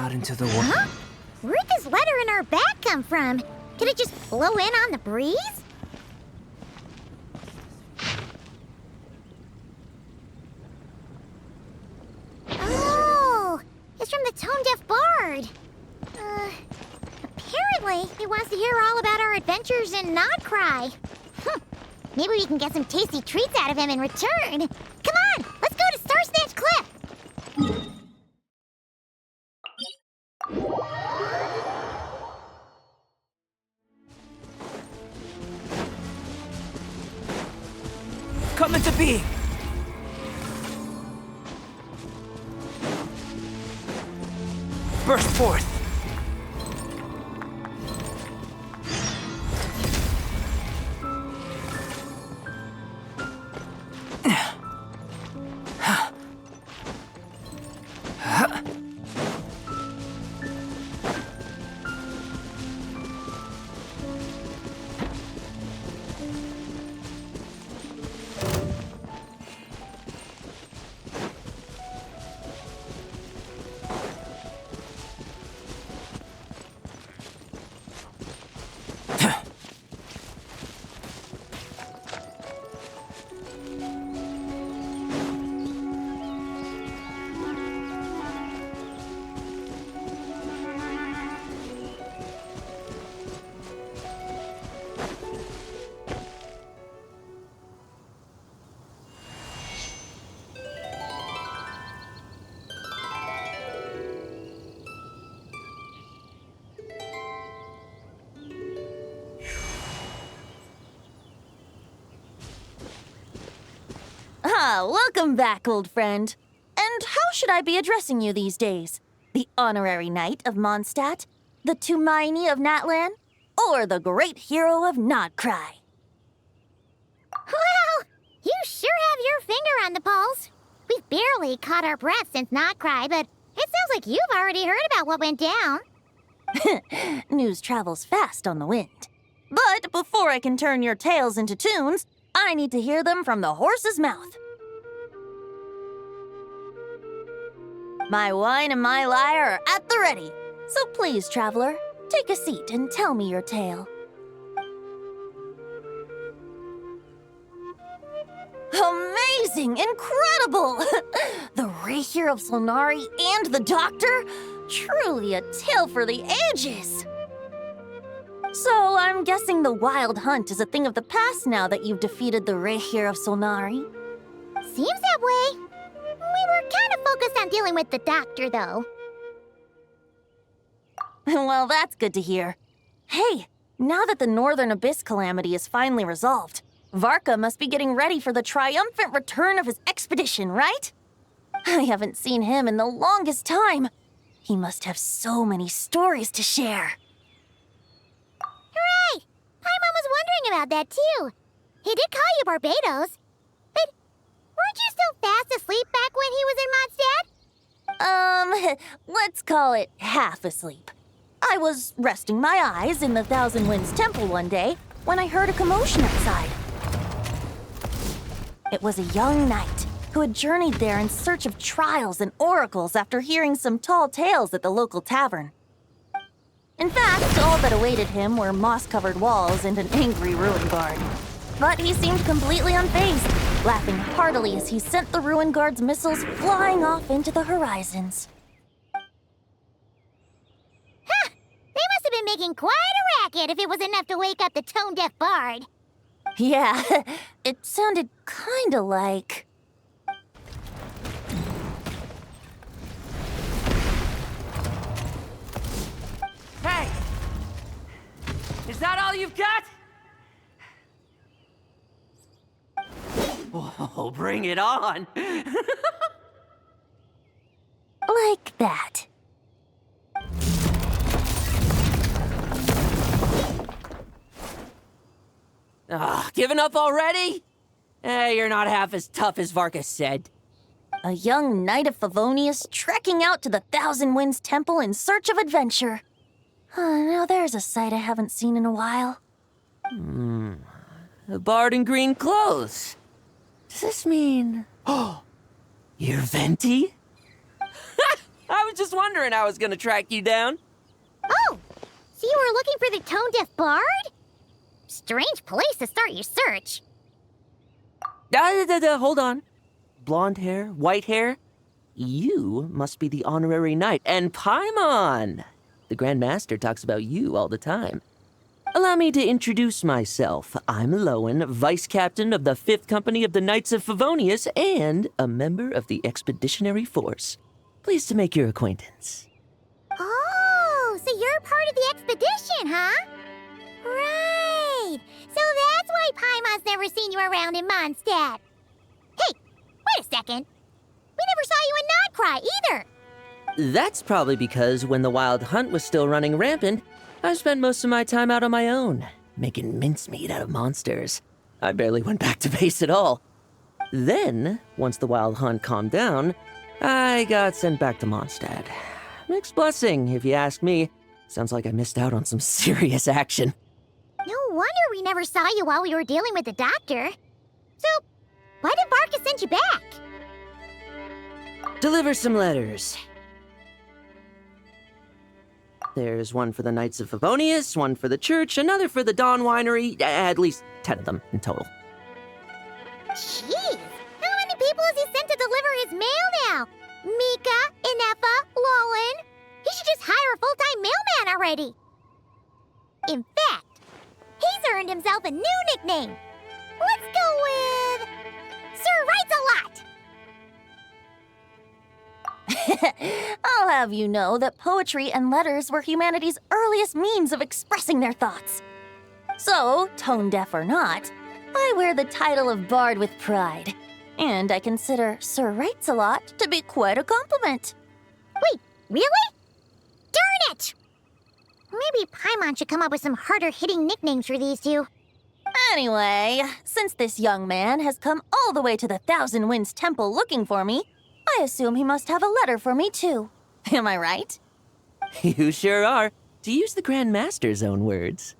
out into the world. Huh? Where'd this letter in our bag come from? Did it just blow in on the breeze? Oh, it's from the tone-deaf bard. Apparently, he wants to hear all about our adventures in Nodcry. Maybe we can get some tasty treats out of him in return. Come on, let's go to Star Snatch Cliff. Come into being! Burst forth! Welcome back, old friend. And how should I be addressing you these days? The honorary knight of Mondstadt? The Tumaini of Natlan? Or the great hero of Nodcry? Well, you sure have your finger on the pulse. We've barely caught our breath since Nodcry, but it sounds like you've already heard about what went down. News travels fast on the wind. But before I can turn your tales into tunes, I need to hear them from the horse's mouth. My wine and my lyre are at the ready. So please, traveler, take a seat and tell me your tale. Amazing! Incredible! The Rahier of Solnari and the Doctor? Truly a tale for the ages! So I'm guessing the Wild Hunt is a thing of the past now that you've defeated the Rahier of Solnari. Seems that way. We were kind of focused on dealing with the Doctor, though. Well, that's good to hear. Hey, now that the Northern Abyss calamity is finally resolved, Varka must be getting ready for the triumphant return of his expedition, right? I haven't seen him in the longest time. He must have so many stories to share. Hooray! Paimon was wondering about that, too. He did call you Barbados. But weren't you still fast asleep back when he was in Mondstadt? Let's call it half asleep. I was resting my eyes in the Thousand Winds Temple one day when I heard a commotion outside. It was a young knight who had journeyed there in search of trials and oracles after hearing some tall tales at the local tavern. In fact, all that awaited him were moss-covered walls and an angry ruin guard. But he seemed completely unfazed, laughing heartily as he sent the ruin guard's missiles flying off into the horizons. Ha! They must have been making quite a racket if it was enough to wake up the tone-deaf bard. Yeah, it sounded kinda like... Hey! Is that all you've got? Oh, bring it on! like that. Giving up already? You're not half as tough as Varka said. A young knight of Favonius trekking out to the Thousand Winds Temple in search of adventure. Now there's a sight I haven't seen in a while. A bard in green clothes. Does this mean... Oh, you're Venti? I was just wondering how I was gonna track you down. Oh, so you were looking for the tone-deaf bard? Strange place to start your search. Hold on. Blonde hair, white hair? You must be the honorary knight. And Paimon! The Grand Master talks about you all the time. Allow me to introduce myself. I'm Lowen, Vice Captain of the 5th Company of the Knights of Favonius and a member of the Expeditionary Force. Pleased to make your acquaintance. Oh, so you're part of the expedition, huh? Right. So that's why Paimon's never seen you around in Mondstadt. Hey, wait a second. We never saw you in Nodcry either. That's probably because when the Wild Hunt was still running rampant, I spent most of my time out on my own, making mincemeat out of monsters. I barely went back to base at all. Then, once the Wild Hunt calmed down, I got sent back to Mondstadt. Mixed blessing, if you ask me. Sounds like I missed out on some serious action. No wonder we never saw you while we were dealing with the doctor. So, why did Varka send you back? Deliver some letters. There's one for the Knights of Favonius, one for the church, another for the Dawn Winery, at least 10 of them in total. Jeez, how many people has he sent to deliver his mail now? Mika, Inefa, Lowen. He should just hire a full-time mailman already. In fact, he's earned himself a new nickname. Let's go with Sir Writes-A-Lot. I'll have you know that poetry and letters were humanity's earliest means of expressing their thoughts. So, tone deaf or not, I wear the title of Bard with pride. And I consider Sir Writes-A-Lot to be quite a compliment. Wait, really? Darn it! Maybe Paimon should come up with some harder-hitting nicknames for these two. Anyway, since this young man has come all the way to the Thousand Winds Temple looking for me, I assume he must have a letter for me too. Am I right? You sure are, to use the Grand Master's own words.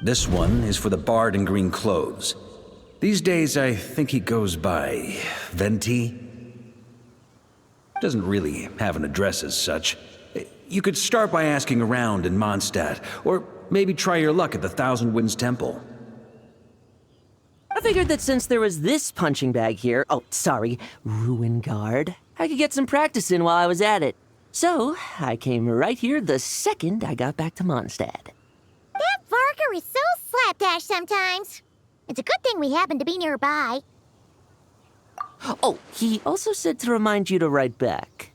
This one is for the Bard in green clothes. These days, I think he goes by Venti. Doesn't really have an address as such. You could start by asking around in Mondstadt, or maybe try your luck at the Thousand Winds Temple. I figured that since there was this punching bag here, Ruin Guard, I could get some practice in while I was at it. So, I came right here the second I got back to Mondstadt. That Varka is so slapdash sometimes. It's a good thing we happen to be nearby. Oh, he also said to remind you to write back.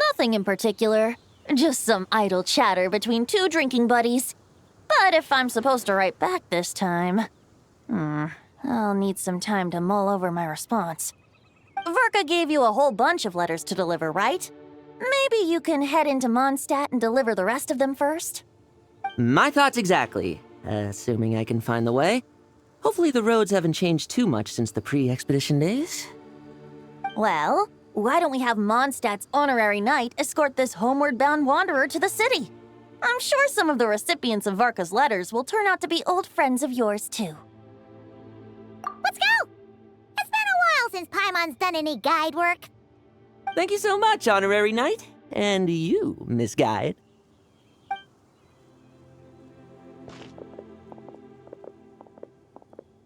Nothing in particular. Just some idle chatter between two drinking buddies. But if I'm supposed to write back this time, I'll need some time to mull over my response. Varka gave you a whole bunch of letters to deliver, right? Maybe you can head into Mondstadt and deliver the rest of them first? My thoughts exactly, assuming I can find the way. Hopefully the roads haven't changed too much since the pre-expedition days. Well, why don't we have Mondstadt's honorary knight escort this homeward-bound wanderer to the city? I'm sure some of the recipients of Varka's letters will turn out to be old friends of yours, too. Let's go! It's been a while since Paimon's done any guide work. Thank you so much, honorary knight. And you, Miss Guide.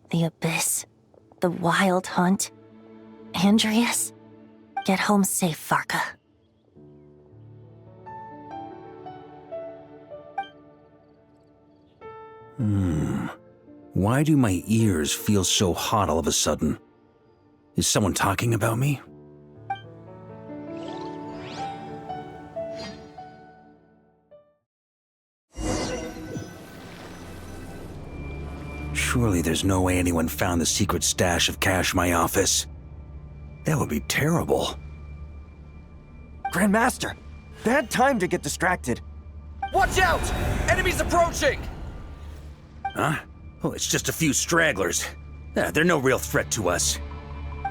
The Abyss, the Wild Hunt, Andreas. Get home safe, Varka. Why do my ears feel so hot all of a sudden? Is someone talking about me? Surely there's no way anyone found the secret stash of cash in my office. That would be terrible. Grandmaster, bad time to get distracted. Watch out! Enemies approaching! Huh? Oh, it's just a few stragglers. They're no real threat to us.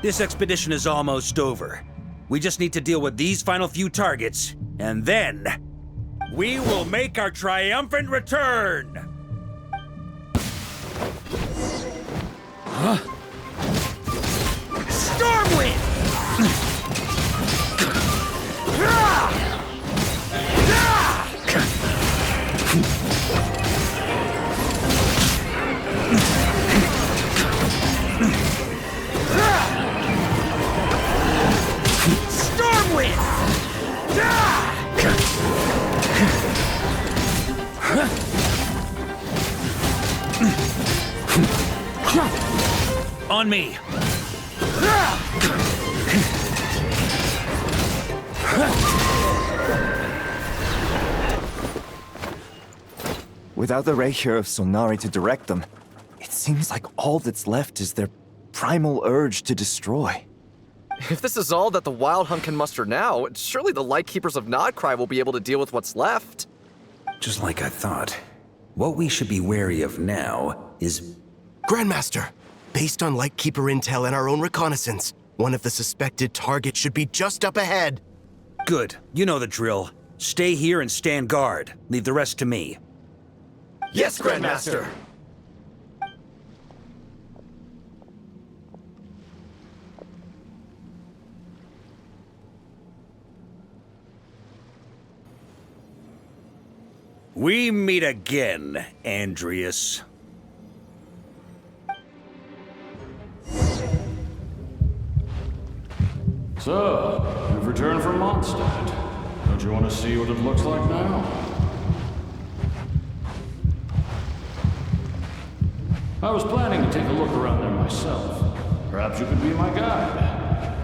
This expedition is almost over. We just need to deal with these final few targets, and then we will make our triumphant return! Huh? Stop! On me! Without the ray here of Sonari to direct them, it seems like all that's left is their primal urge to destroy. If this is all that the Wild Hunt can muster now, surely the Lightkeepers of Nodcry will be able to deal with what's left. Just like I thought. What we should be wary of now is... Grandmaster, based on Lightkeeper intel and our own reconnaissance, one of the suspected targets should be just up ahead. Good. You know the drill. Stay here and stand guard. Leave the rest to me. Yes, Grandmaster! We meet again, Andreas. So, you've returned from Mondstadt. Don't you want to see what it looks like now? I was planning to take a look around there myself. Perhaps you could be my guide.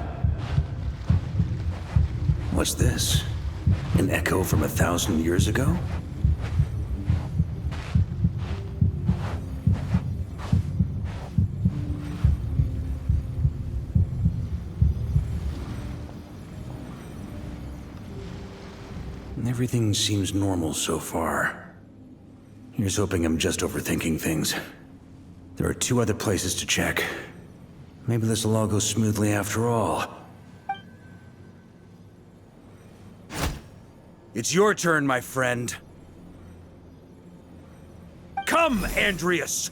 What's this? An echo from 1,000 years ago? Everything seems normal so far. Here's hoping I'm just overthinking things. There are 2 other places to check. Maybe this will all go smoothly after all. It's your turn, my friend. Come, Andreas!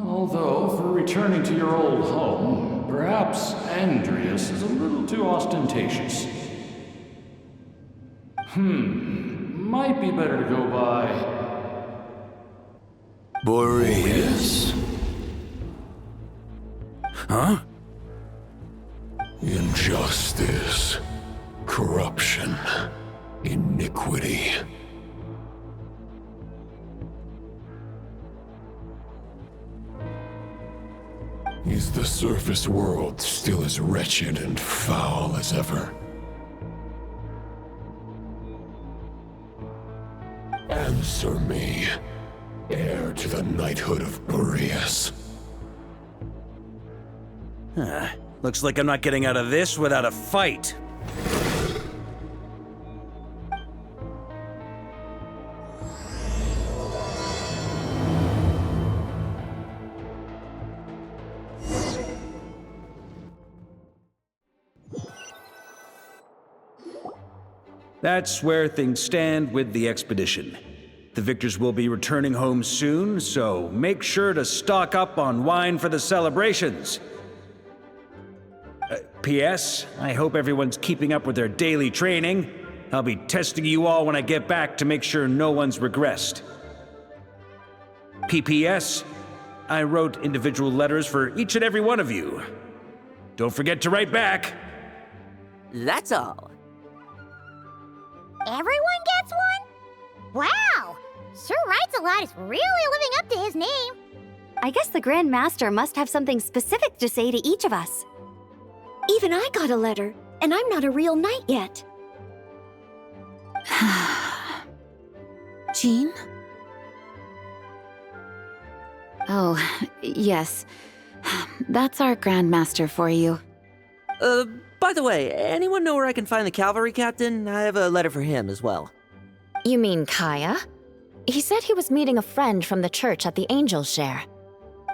Although, for returning to your old home, perhaps Andreas is a little too ostentatious. Might be better to go by... Boreas. Huh? Injustice. Corruption. Iniquity. Is the surface world still as wretched and foul as ever? Answer me, heir to the knighthood of Boreas. Looks like I'm not getting out of this without a fight. That's where things stand with the expedition. The victors will be returning home soon, so make sure to stock up on wine for the celebrations. P.S. I hope everyone's keeping up with their daily training. I'll be testing you all when I get back to make sure no one's regressed. P.P.S. I wrote individual letters for each and every one of you. Don't forget to write back. That's all. Everyone gets one? Wow! Sir Writes-A-Lot is really living up to his name. I guess the Grand Master must have something specific to say to each of us. Even I got a letter, and I'm not a real knight yet. Jean? Oh, yes. That's our Grand Master for you. By the way, anyone know where I can find the cavalry captain? I have a letter for him as well. You mean Kaya? He said he was meeting a friend from the church at the Angel Share.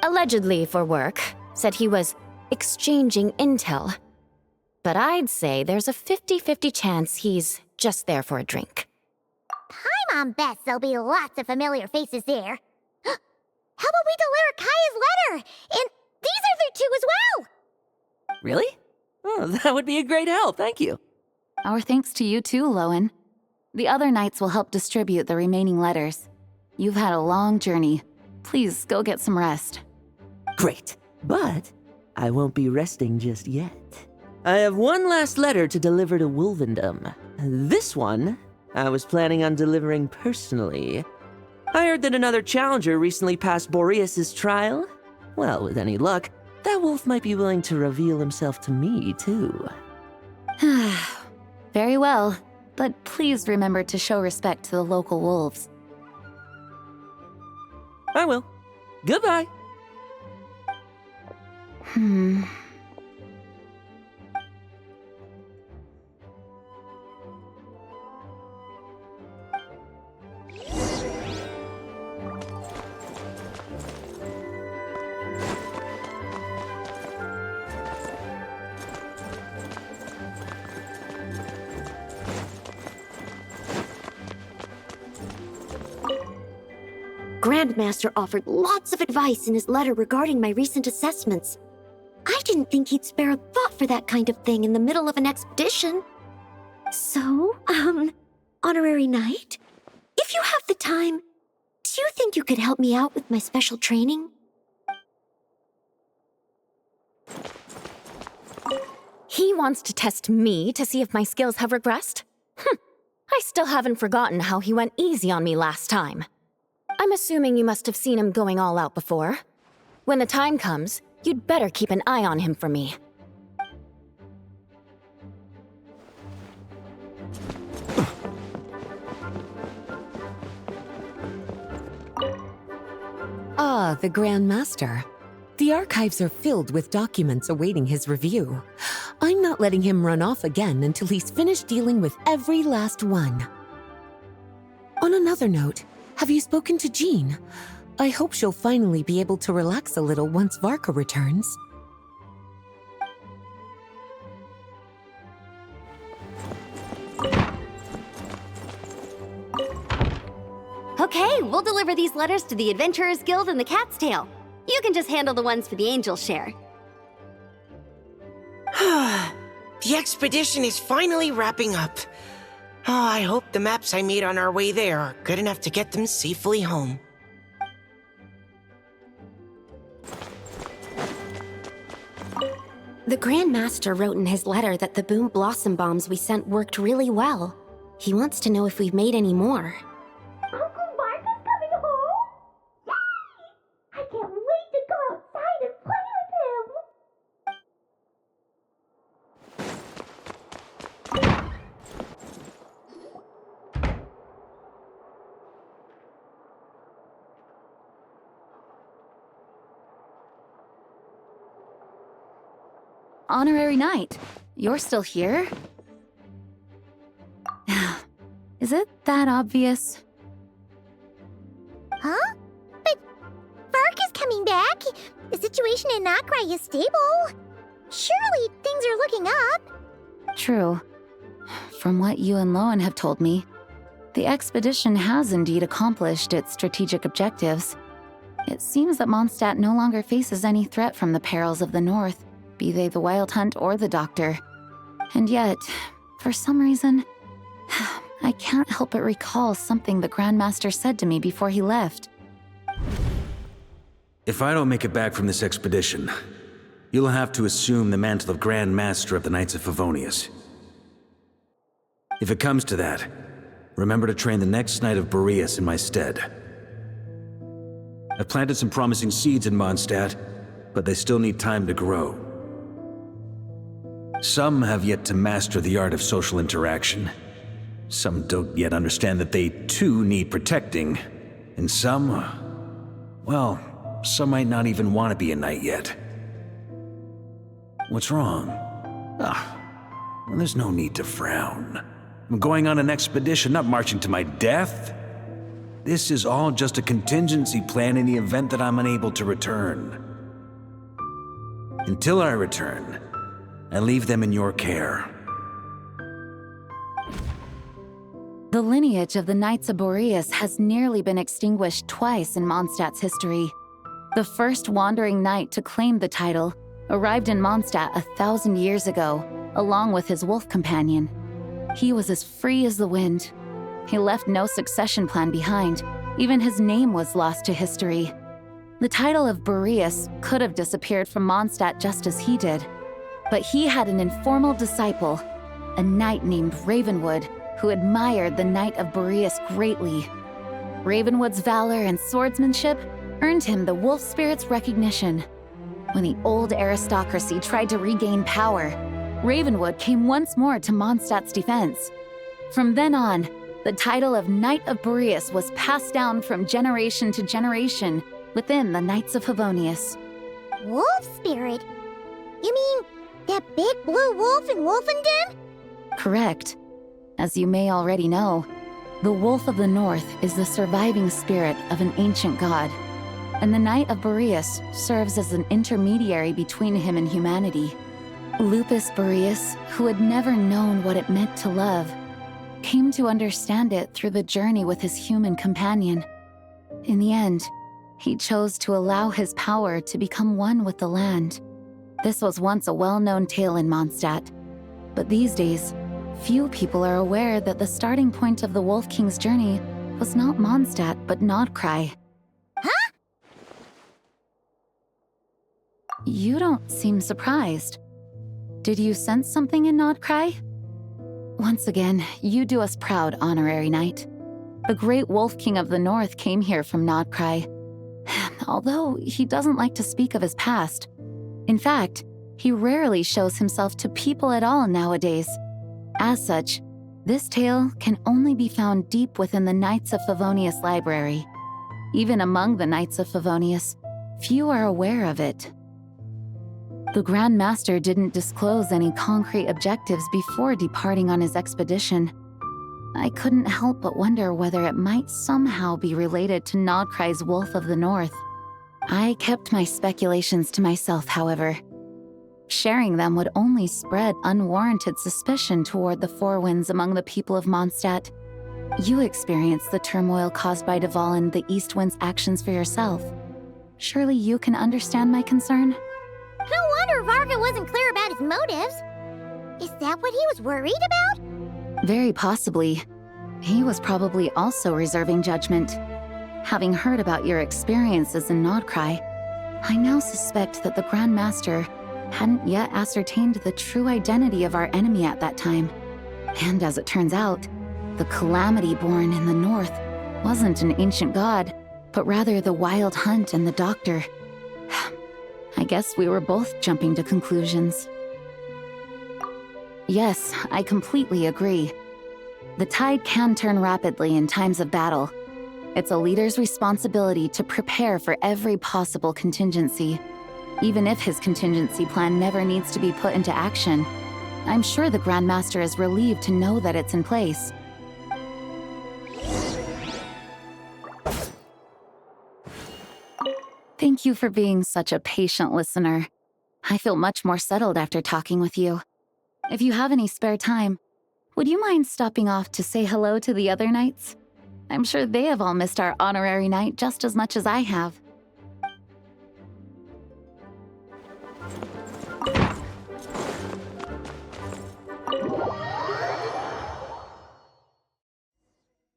Allegedly for work. Said he was exchanging intel. But I'd say there's a 50-50 chance he's just there for a drink. Paimon bets there'll be lots of familiar faces there. How about we deliver Kaya's letter? And these other 2 as well! Really? Oh, that would be a great help, thank you. Our thanks to you too, Lowen. The other knights will help distribute the remaining letters. You've had a long journey. Please go get some rest. Great, but I won't be resting just yet. I have one last letter to deliver to Wolvendom. This one, I was planning on delivering personally. I heard that another challenger recently passed Boreas' trial. Well, with any luck, that wolf might be willing to reveal himself to me, too. Very well, but please remember to show respect to the local wolves. I will. Goodbye. Grandmaster offered lots of advice in his letter regarding my recent assessments. I didn't think he'd spare a thought for that kind of thing in the middle of an expedition. So, Honorary Knight, if you have the time, do you think you could help me out with my special training? He wants to test me to see if my skills have regressed? I still haven't forgotten how he went easy on me last time. I'm assuming you must have seen him going all out before. When the time comes, you'd better keep an eye on him for me. Ah, the Grand Master. The archives are filled with documents awaiting his review. I'm not letting him run off again until he's finished dealing with every last one. On another note, have you spoken to Jean? I hope she'll finally be able to relax a little once Varka returns. Okay, we'll deliver these letters to the Adventurers Guild and the Cat's Tail. You can just handle the ones for the Angel Share. The expedition is finally wrapping up. Oh, I hope the maps I made on our way there are good enough to get them safely home. The Grand Master wrote in his letter that the Boom Blossom Bombs we sent worked really well. He wants to know if we've made any more. Uncle Mark is coming home? Yay! I can't wait to go outside and play with him! Honorary Knight, you're still here? Is it that obvious? Huh? But Vark is coming back. The situation in Nokrai is stable. Surely things are looking up. True. From what you and Lowen have told me, the expedition has indeed accomplished its strategic objectives. It seems that Mondstadt no longer faces any threat from the perils of the North, be they the Wild Hunt or the Doctor. And yet, for some reason, I can't help but recall something the Grandmaster said to me before he left. If I don't make it back from this expedition, you'll have to assume the mantle of Grand Master of the Knights of Favonius. If it comes to that, remember to train the next Knight of Boreas in my stead. I've planted some promising seeds in Mondstadt, but they still need time to grow. Some have yet to master the art of social interaction. Some don't yet understand that they too need protecting. And some, well, some might not even want to be a knight yet. What's wrong? Well, there's no need to frown. I'm going on an expedition, not marching to my death. This is all just a contingency plan in the event that I'm unable to return. Until I return, I leave them in your care. The lineage of the Knights of Boreas has nearly been extinguished twice in Mondstadt's history. The first wandering knight to claim the title arrived in Mondstadt 1,000 years ago, along with his wolf companion. He was as free as the wind. He left no succession plan behind. Even his name was lost to history. The title of Boreas could have disappeared from Mondstadt just as he did. But he had an informal disciple, a knight named Ravenwood, who admired the Knight of Boreas greatly. Ravenwood's valor and swordsmanship earned him the wolf spirit's recognition. When the old aristocracy tried to regain power, Ravenwood came once more to Mondstadt's defense. From then on, the title of Knight of Boreas was passed down from generation to generation within the Knights of Favonius. Wolf spirit? You mean that big blue wolf in Wolfenden? Correct. As you may already know, the Wolf of the North is the surviving spirit of an ancient god, and the Knight of Boreas serves as an intermediary between him and humanity. Lupus Boreas, who had never known what it meant to love, came to understand it through the journey with his human companion. In the end, he chose to allow his power to become one with the land. This was once a well-known tale in Mondstadt, but these days, few people are aware that the starting point of the Wolf King's journey was not Mondstadt, but Nodcry. Huh? You don't seem surprised. Did you sense something in Nodcry? Once again, you do us proud, Honorary Knight. The great Wolf King of the North came here from Nodcry. Although he doesn't like to speak of his past. In fact, he rarely shows himself to people at all nowadays. As such, this tale can only be found deep within the Knights of Favonius library. Even among the Knights of Favonius, few are aware of it. The Grand Master didn't disclose any concrete objectives before departing on his expedition. I couldn't help but wonder whether it might somehow be related to Nodcry's Wolf of the North. I kept my speculations to myself, however. Sharing them would only spread unwarranted suspicion toward the Four Winds among the people of Mondstadt. You experienced the turmoil caused by Duval and the East Wind's actions for yourself. Surely you can understand my concern? No wonder Varga wasn't clear about his motives. Is that what he was worried about? Very possibly. He was probably also reserving judgment. Having heard about your experiences in Nodcry, I now suspect that the Grand Master hadn't yet ascertained the true identity of our enemy at that time. And as it turns out, the calamity born in the north wasn't an ancient god, but rather the Wild Hunt and the Doctor. I guess we were both jumping to conclusions. Yes, I completely agree. The tide can turn rapidly in times of battle. It's a leader's responsibility to prepare for every possible contingency. Even if his contingency plan never needs to be put into action, I'm sure the Grand Master is relieved to know that it's in place. Thank you for being such a patient listener. I feel much more settled after talking with you. If you have any spare time, would you mind stopping off to say hello to the other knights? I'm sure they have all missed our honorary knight just as much as I have.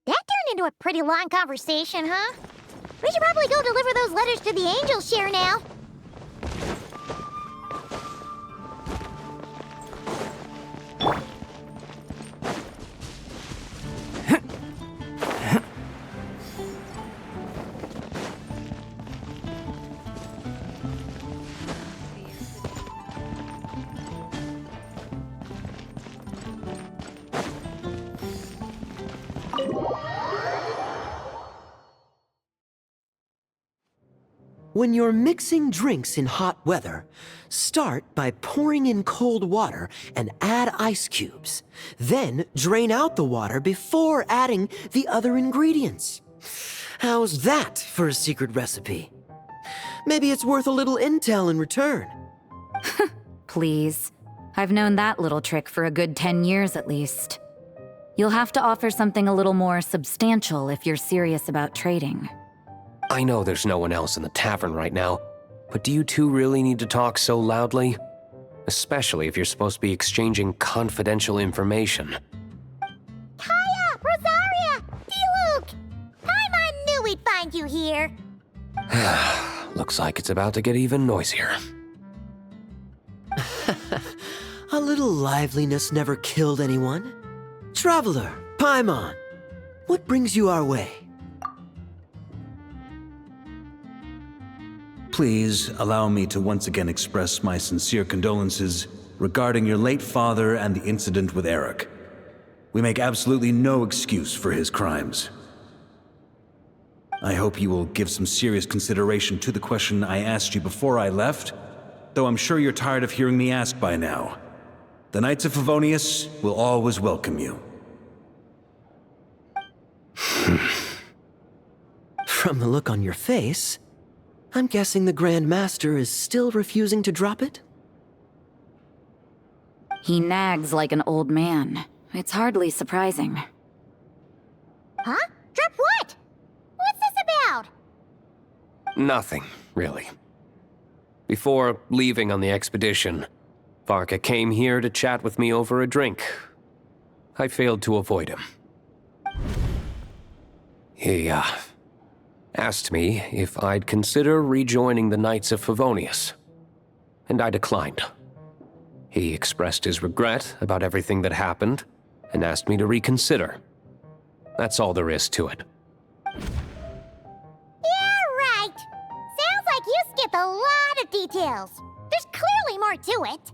That turned into a pretty long conversation, huh? We should probably go deliver those letters to the Angel Share now. When you're mixing drinks in hot weather, start by pouring in cold water and add ice cubes. Then drain out the water before adding the other ingredients. How's that for a secret recipe? Maybe it's worth a little intel in return. Please. I've known that little trick for a good 10 years at least. You'll have to offer something a little more substantial if you're serious about trading. I know there's no one else in the tavern right now, but do you two really need to talk so loudly? Especially if you're supposed to be exchanging confidential information. Kaya! Rosaria! D-Luke! Paimon knew we'd find you here. Looks like it's about to get even noisier. liveliness never killed anyone. Traveler, Paimon, what brings you our way? Please allow me to once again express my sincere condolences regarding your late father and the incident with Eric. We make absolutely no excuse for his crimes. I hope you will give some serious consideration to the question I asked you before I left, though I'm sure you're tired of hearing me ask by now. The Knights of Favonius will always welcome you. From the look on your face, I'm guessing the Grand Master is still refusing to drop it? He nags like an old man. It's hardly surprising. Huh? Drop what? What's this about? Nothing, really. Before leaving on the expedition, Varka came here to chat with me over a drink. I failed to avoid him. He, asked me if I'd consider rejoining the Knights of Favonius, and I declined. He expressed his regret about everything that happened, and asked me to reconsider. That's all there is to it. Yeah, right. Sounds like you skipped a lot of details. There's clearly more to it.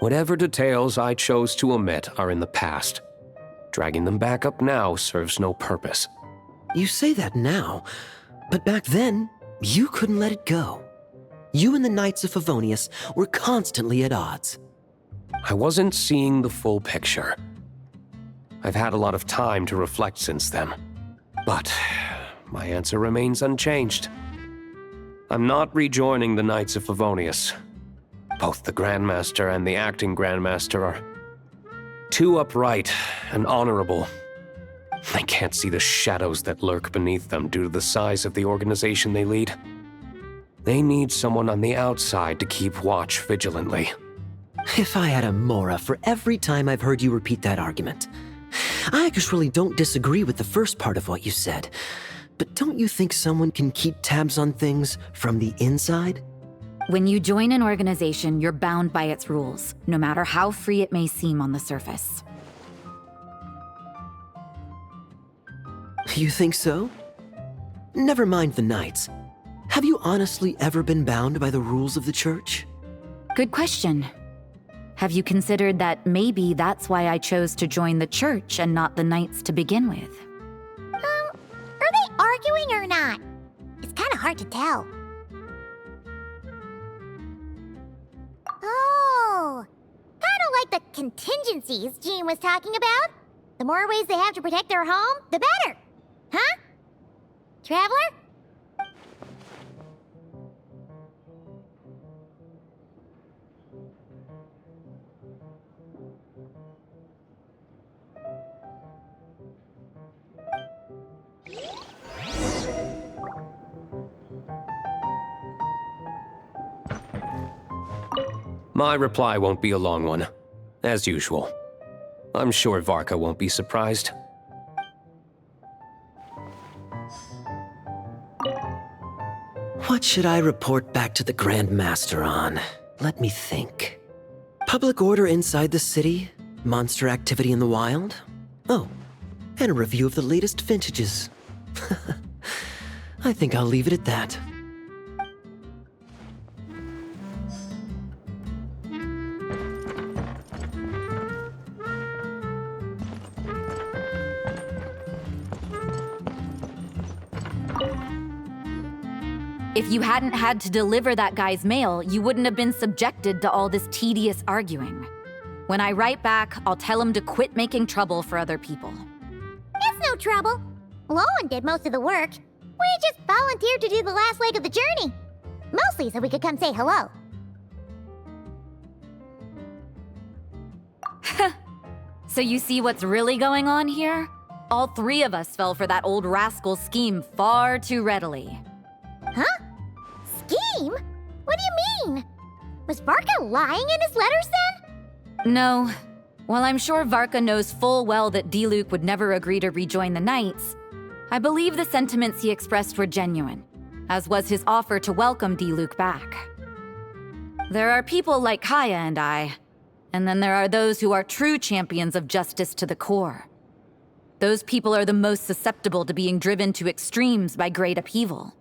Whatever details I chose to omit are in the past. Dragging them back up now serves no purpose. You say that now, but back then, you couldn't let it go. You and the Knights of Favonius were constantly at odds. I wasn't seeing the full picture. I've had a lot of time to reflect since then. But my answer remains unchanged. I'm not rejoining the Knights of Favonius. Both the Grandmaster and the acting Grandmaster are too upright and honorable. I can't see the shadows that lurk beneath them due to the size of the organization they lead. They need someone on the outside to keep watch vigilantly. If I had a Mora for every time I've heard you repeat that argument. I actually don't disagree with the first part of what you said, but don't you think someone can keep tabs on things from the inside? When you join an organization, you're bound by its rules, no matter how free it may seem on the surface. You think so? Never mind the Knights. Have you honestly ever been bound by the rules of the Church? Good question. Have you considered that maybe that's why I chose to join the Church and not the Knights to begin with? Are they arguing or not? It's kind of hard to tell. Oh, kind of like the contingencies Jean was talking about. The more ways they have to protect their home, the better. Huh? Traveler? My reply won't be a long one, as usual. I'm sure Varka won't be surprised. What should I report back to the Grand Master on? Let me think. Public order inside the city, monster activity in the wild. Oh, and a review of the latest vintages. I think I'll leave it at that. If you hadn't had to deliver that guy's mail, you wouldn't have been subjected to all this tedious arguing. When I write back, I'll tell him to quit making trouble for other people. It's no trouble. Lowen did most of the work. We just volunteered to do the last leg of the journey. Mostly so we could come say hello. So you see what's really going on here? All three of us fell for that old rascal's scheme far too readily. Huh? Scheme? What do you mean? Was Varka lying in his letters then? No. While I'm sure Varka knows full well that Diluc would never agree to rejoin the Knights, I believe the sentiments he expressed were genuine, as was his offer to welcome Diluc back. There are people like Kaya and I And then there are those who are true champions of justice to the core. Those people are the most susceptible to being driven to extremes by great upheaval.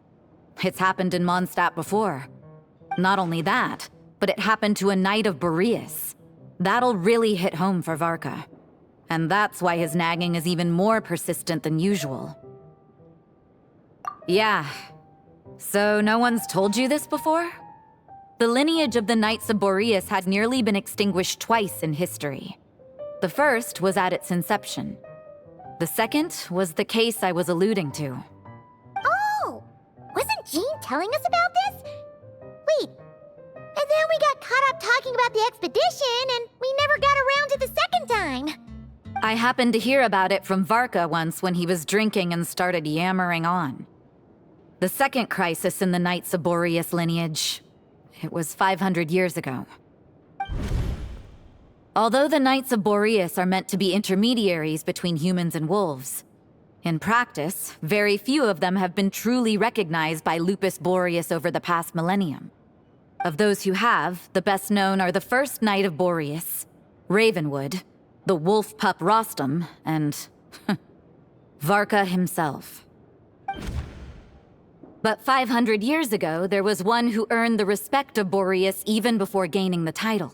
It's happened in Mondstadt before. Not only that, but it happened to a Knight of Boreas. That'll really hit home for Varka. And that's why his nagging is even more persistent than usual. Yeah. So no one's told you this before? The lineage of the Knights of Boreas had nearly been extinguished twice in history. The first was at its inception. The second was the case I was alluding to. Oh! Wasn't Jean telling us about this? Wait. And then we got caught up talking about the expedition, and we never got around to the second time. I happened to hear about it from Varka once when he was drinking and started yammering on. The second crisis in the Knights of Boreas lineage. It was 500 years ago. Although the Knights of Boreas are meant to be intermediaries between humans and wolves, in practice, very few of them have been truly recognized by Lupus Boreas over the past millennium. Of those who have, the best known are the first Knight of Boreas, Ravenwood, the wolf pup Rostam, and Varka himself. But 500 years ago, there was one who earned the respect of Boreas even before gaining the title.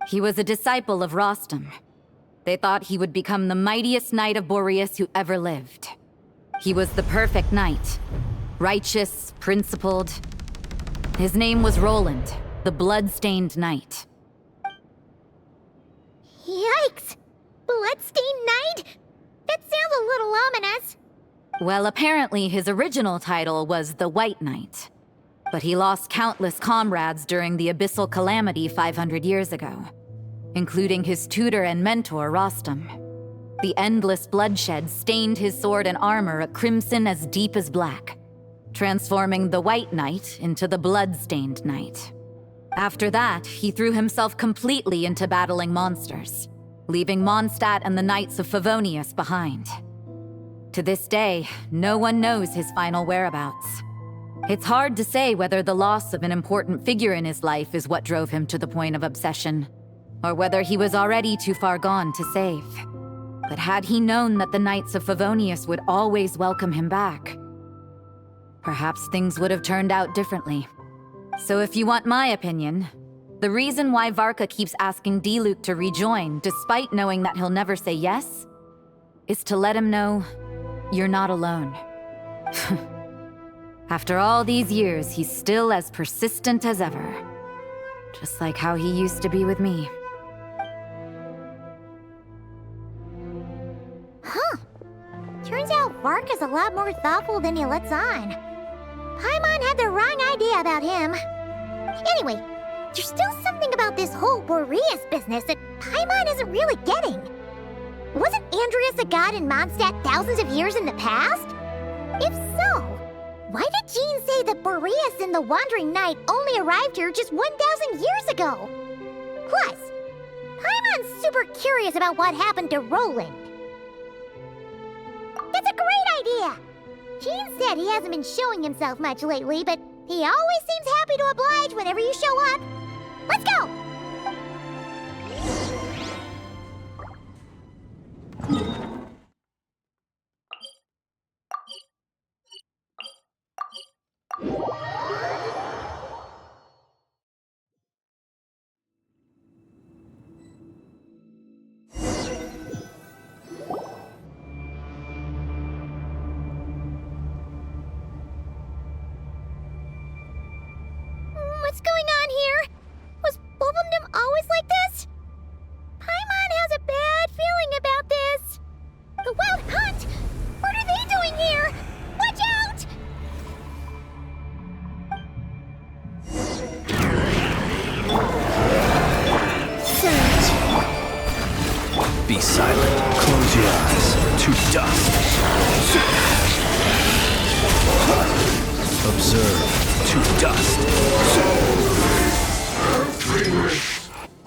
He was a disciple of Rostam. They thought he would become the mightiest Knight of Boreas who ever lived. He was the perfect knight. Righteous, principled. His name was Roland, the blood-stained knight. Yikes! Bloodstained Knight? That sounds a little ominous. Well, apparently his original title was the White Knight. But he lost countless comrades during the Abyssal Calamity 500 years ago, including his tutor and mentor, Rostam. The endless bloodshed stained his sword and armor a crimson as deep as black, transforming the White Knight into the Blood-Stained Knight. After that, he threw himself completely into battling monsters, leaving Mondstadt and the Knights of Favonius behind. To this day, no one knows his final whereabouts. It's hard to say whether the loss of an important figure in his life is what drove him to the point of obsession, or whether he was already too far gone to save. But had he known that the Knights of Favonius would always welcome him back, perhaps things would have turned out differently. So if you want my opinion, the reason why Varka keeps asking Diluc to rejoin, despite knowing that he'll never say yes, is to let him know you're not alone. After all these years, he's still as persistent as ever. Just like how he used to be with me. Huh. Turns out Varka's a lot more thoughtful than he lets on. Paimon had the wrong idea about him. Anyway, there's still something about this whole Boreas business that Paimon isn't really getting. Wasn't Andreas a god in Mondstadt thousands of years in the past? If so, why did Jean say that Boreas and the Wandering Knight only arrived here just 1,000 years ago? Plus, Paimon's super curious about what happened to Roland. That's a great idea! Jean said he hasn't been showing himself much lately, but he always seems happy to oblige whenever you show up. Let's go! What's going on here? Was Bulbumdum always like this? Paimon has a bad feeling about this. The Wild Hunt? What are they doing here? Watch out! Surge. Be silent. Close your eyes. To dust. Observe. To dust.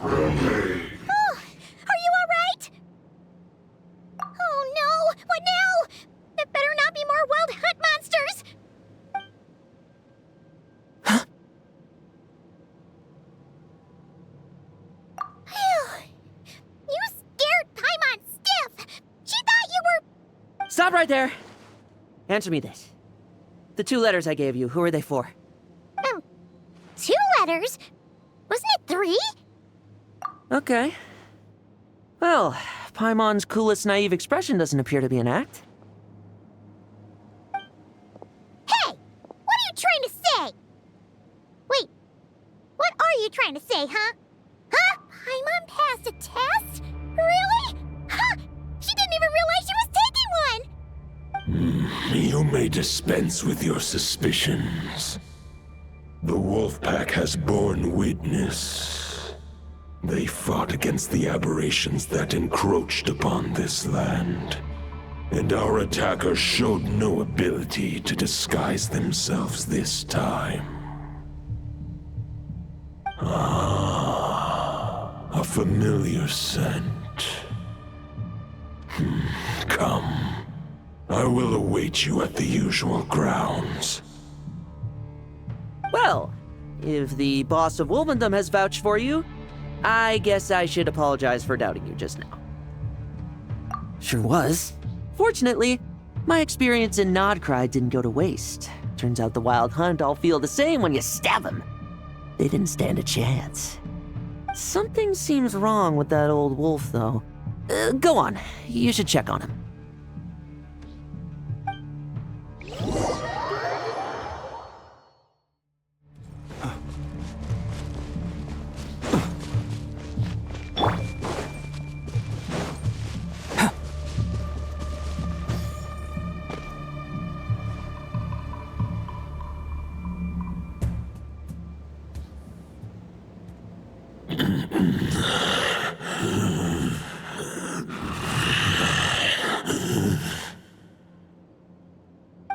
Are you alright? Oh no! What now? There better not be more Wild Hunt monsters! Phew. Stop right there! Answer me this. The 2 letters I gave you, who are they for? 2 letters? Wasn't it 3? Okay. Well, Paimon's coolest naive expression doesn't appear to be an act. Hey! What are you trying to say? Wait, what are you trying to say, huh? Huh? Paimon passed a test? Really? Huh? She didn't even realize she was taking one! You may dispense with your suspicions. The wolf pack has borne witness. They fought against the aberrations that encroached upon this land, and our attackers showed no ability to disguise themselves this time. A familiar scent. Come. I will await you at the usual grounds. Well, if the boss of Wolvendom has vouched for you, I guess I should apologize for doubting you just now. Sure was. Fortunately, my experience in Nodcry didn't go to waste. Turns out the Wild Hunt all feel the same when you stab them. They didn't stand a chance. Something seems wrong with that old wolf, though. Go on, you should check on him.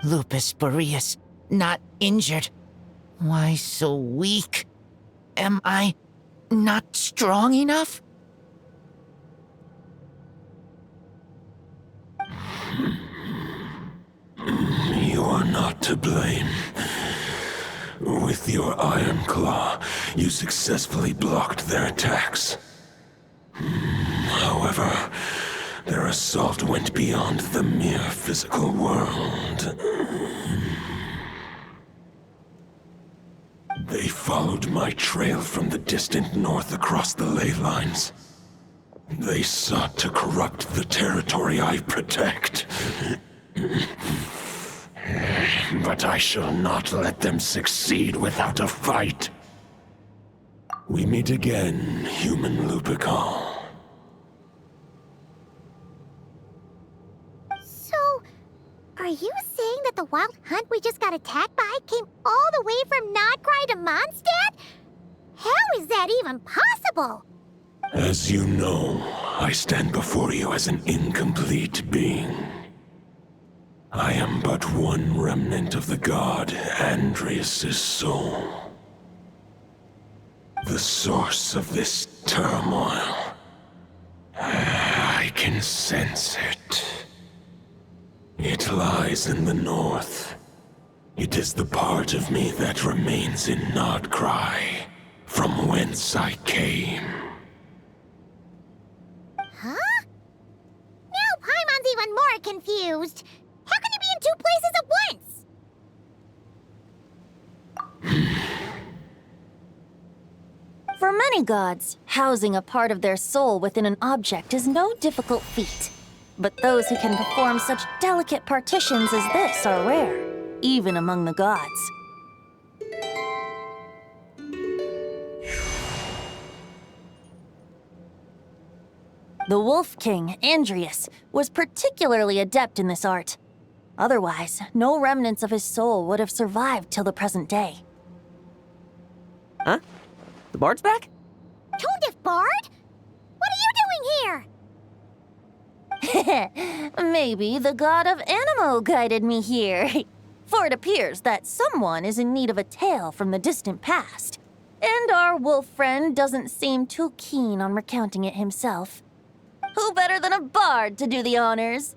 Lupus Boreas, not injured. Why so weak? Am I not strong enough? You are not to blame. With your Iron Claw, you successfully blocked their attacks. However, their assault went beyond the mere physical world. They followed my trail from the distant north across the ley lines. They sought to corrupt the territory I protect. But I shall not let them succeed without a fight. We meet again, human Lupical. So, are you saying that the Wild Hunt we just got attacked by came all the way from Nodcry to Mondstadt? How is that even possible? As you know, I stand before you as an incomplete being. I am but one remnant of the god Andrias' soul. The source of this turmoil. I can sense it. It lies in the north. It is the part of me that remains in Nodcry, from whence I came. Huh? Now Paimon's even more confused. How can he be in 2 places at once? For many gods, housing a part of their soul within an object is no difficult feat. But those who can perform such delicate partitions as this are rare, even among the gods. The Wolf King, Andrias, was particularly adept in this art. Otherwise, no remnants of his soul would have survived till the present day. Huh? The bard's back? Tone Deaf Bard? What are you doing here? Maybe the god of Animo guided me here. For it appears that someone is in need of a tale from the distant past. And our wolf friend doesn't seem too keen on recounting it himself. Who better than a bard to do the honors?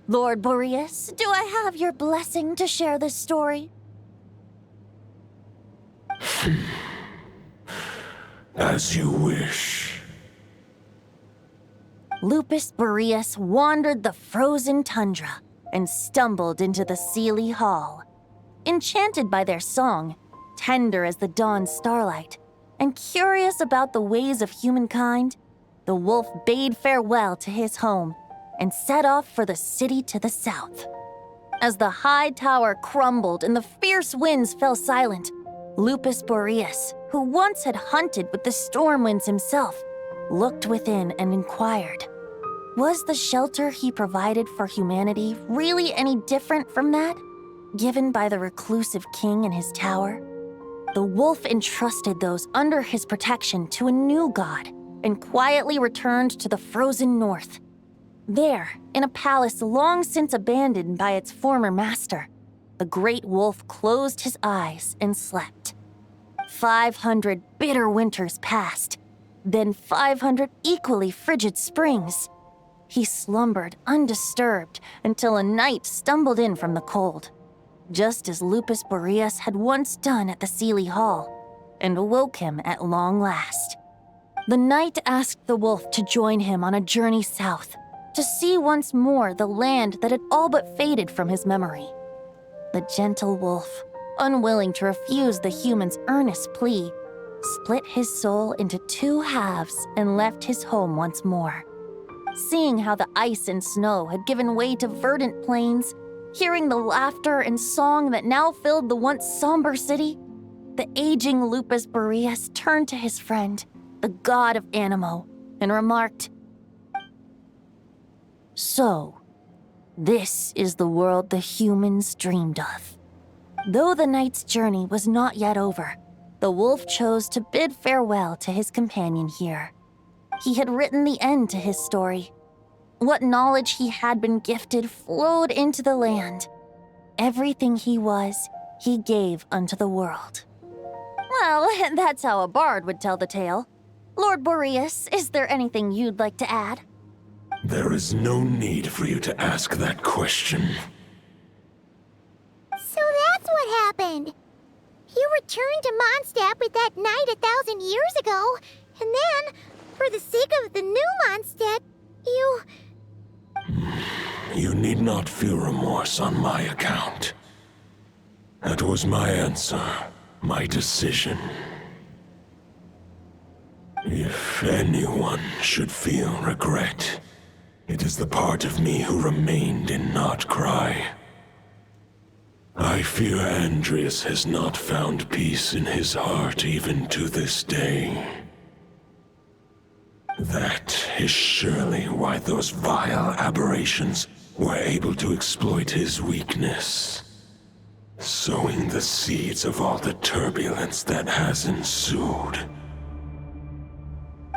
Lord Boreas, do I have your blessing to share this story? As you wish. Lupus Boreas wandered the frozen tundra, and stumbled into the Seelie Hall. Enchanted by their song, tender as the dawn's starlight, and curious about the ways of humankind, the wolf bade farewell to his home and set off for the city to the south. As the high tower crumbled and the fierce winds fell silent, Lupus Boreas, who once had hunted with the storm winds himself, looked within and inquired, was the shelter he provided for humanity really any different from that given by the reclusive king in his tower? The wolf entrusted those under his protection to a new god and quietly returned to the frozen north. There, in a palace long since abandoned by its former master, the great wolf closed his eyes and slept. 500 bitter winters passed, then 500 equally frigid springs. He slumbered undisturbed until a night stumbled in from the cold, just as Lupus Boreas had once done at the Seelie Hall, and awoke him at long last. The night asked the wolf to join him on a journey south, to see once more the land that had all but faded from his memory. The gentle wolf, unwilling to refuse the human's earnest plea, split his soul into 2 halves and left his home once more. Seeing how the ice and snow had given way to verdant plains, hearing the laughter and song that now filled the once somber city, the aging Lupus Boreas turned to his friend, the god of Animo, and remarked, "So, this is the world the humans dreamed of." Though the night's journey was not yet over, the wolf chose to bid farewell to his companion here. He had written the end to his story. What knowledge he had been gifted flowed into the land. Everything he was, he gave unto the world. Well, that's how a bard would tell the tale. Lord Boreas, is there anything you'd like to add? There is no need for you to ask that question. So that's what happened. You returned to Mondstadt with that knight 1,000 years ago, and then, for the sake of the new Mondstadt, you... You need not feel remorse on my account. That was my answer, my decision. If anyone should feel regret, it is the part of me who remained in Notcry. I fear Andrias has not found peace in his heart even to this day. That is surely why those vile aberrations were able to exploit his weakness, sowing the seeds of all the turbulence that has ensued.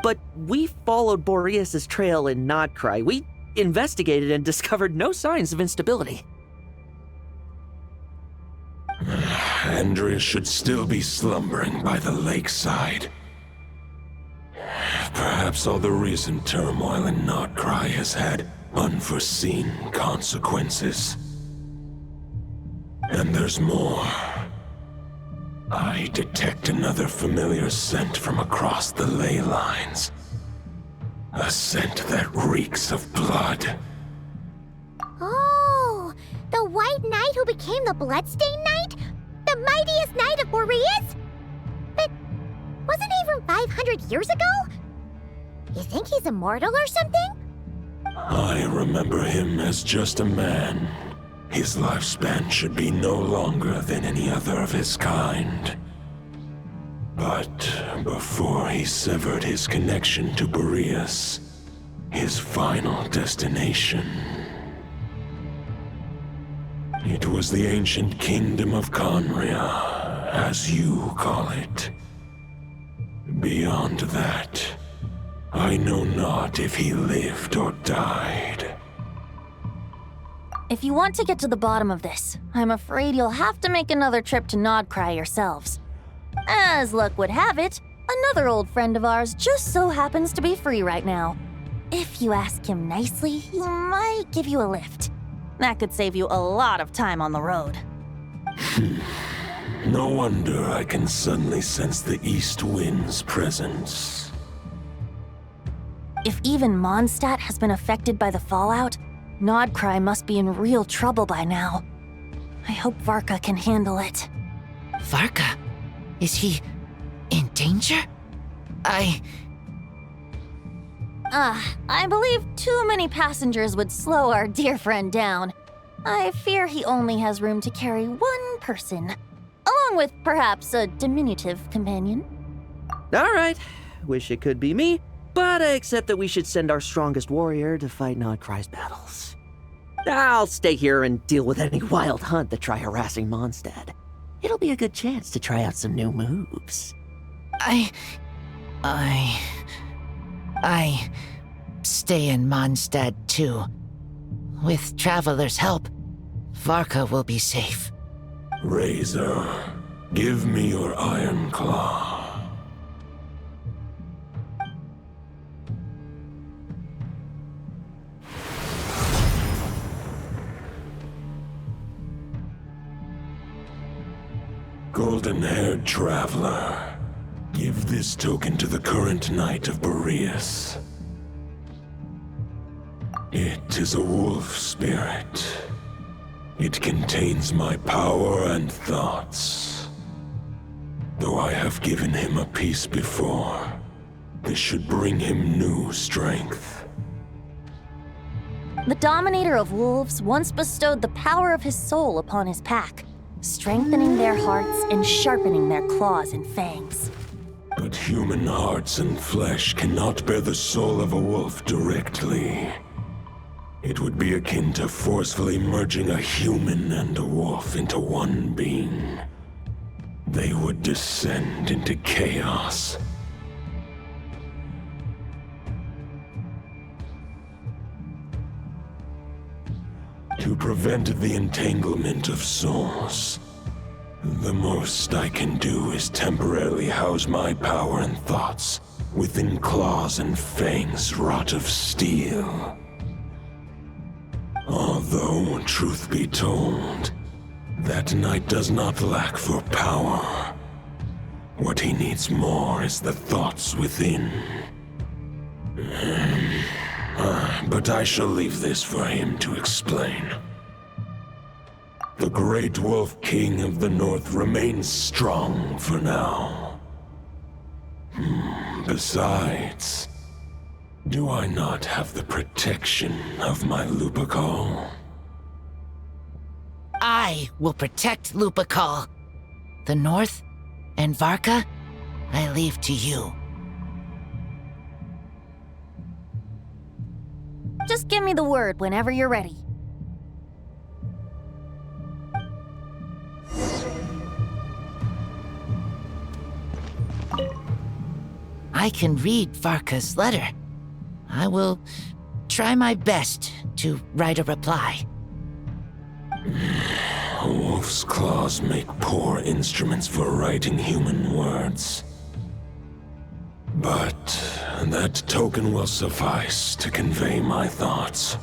But we followed Boreas' trail in Notcry. We investigated and discovered no signs of instability. Andrias should still be slumbering by the lakeside. Perhaps all the recent turmoil in Notcry has had unforeseen consequences. And there's more. I detect another familiar scent from across the ley lines. A scent that reeks of blood. Oh, the White Knight who became the Bloodstained Knight? The mightiest knight of Boreas? But wasn't he from 500 years ago? You think he's immortal or something? I remember him as just a man. His lifespan should be no longer than any other of his kind. But before he severed his connection to Boreas, his final destination, it was the ancient kingdom of Conria, as you call it. Beyond that, I know not if he lived or died. If you want to get to the bottom of this, I'm afraid you'll have to make another trip to Nodcry yourselves. As luck would have it, another old friend of ours just so happens to be free right now. If you ask him nicely, he might give you a lift. That could save you a lot of time on the road. No wonder I can suddenly sense the east wind's presence. If even Mondstadt has been affected by the fallout, Nodcry must be in real trouble by now. I hope Varka can handle it. Varka? Is he in danger? I believe too many passengers would slow our dear friend down. I fear he only has room to carry one person, along with perhaps a diminutive companion. All right. Wish it could be me, but I accept that we should send our strongest warrior to fight Nodcry's battles. I'll stay here and deal with any wild hunt that try harassing Mondstadt. It'll be a good chance to try out some new moves. I stay in Mondstadt too. With Traveler's help, Varka will be safe. Razor, give me your iron claw. Golden-haired traveler, give this token to the current Knight of Boreas. It is a wolf spirit. It contains my power and thoughts. Though I have given him a piece before, this should bring him new strength. The Dominator of Wolves once bestowed the power of his soul upon his pack, strengthening their hearts and sharpening their claws and fangs. But human hearts and flesh cannot bear the soul of a wolf directly. It would be akin to forcefully merging a human and a wolf into one being. They would descend into chaos. To prevent the entanglement of souls, the most I can do is temporarily house my power and thoughts within claws and fangs wrought of steel. Although, truth be told, that knight does not lack for power. What he needs more is the thoughts within. But I shall leave this for him to explain. The Great Wolf King of the North remains strong for now. Besides, do I not have the protection of my Lupacol? I will protect Lupacol. The North and Varka, I leave to you. Just give me the word whenever you're ready. I can read Varka's letter. I will try my best to write a reply. A wolf's claws make poor instruments for writing human words. But that token will suffice to convey my thoughts.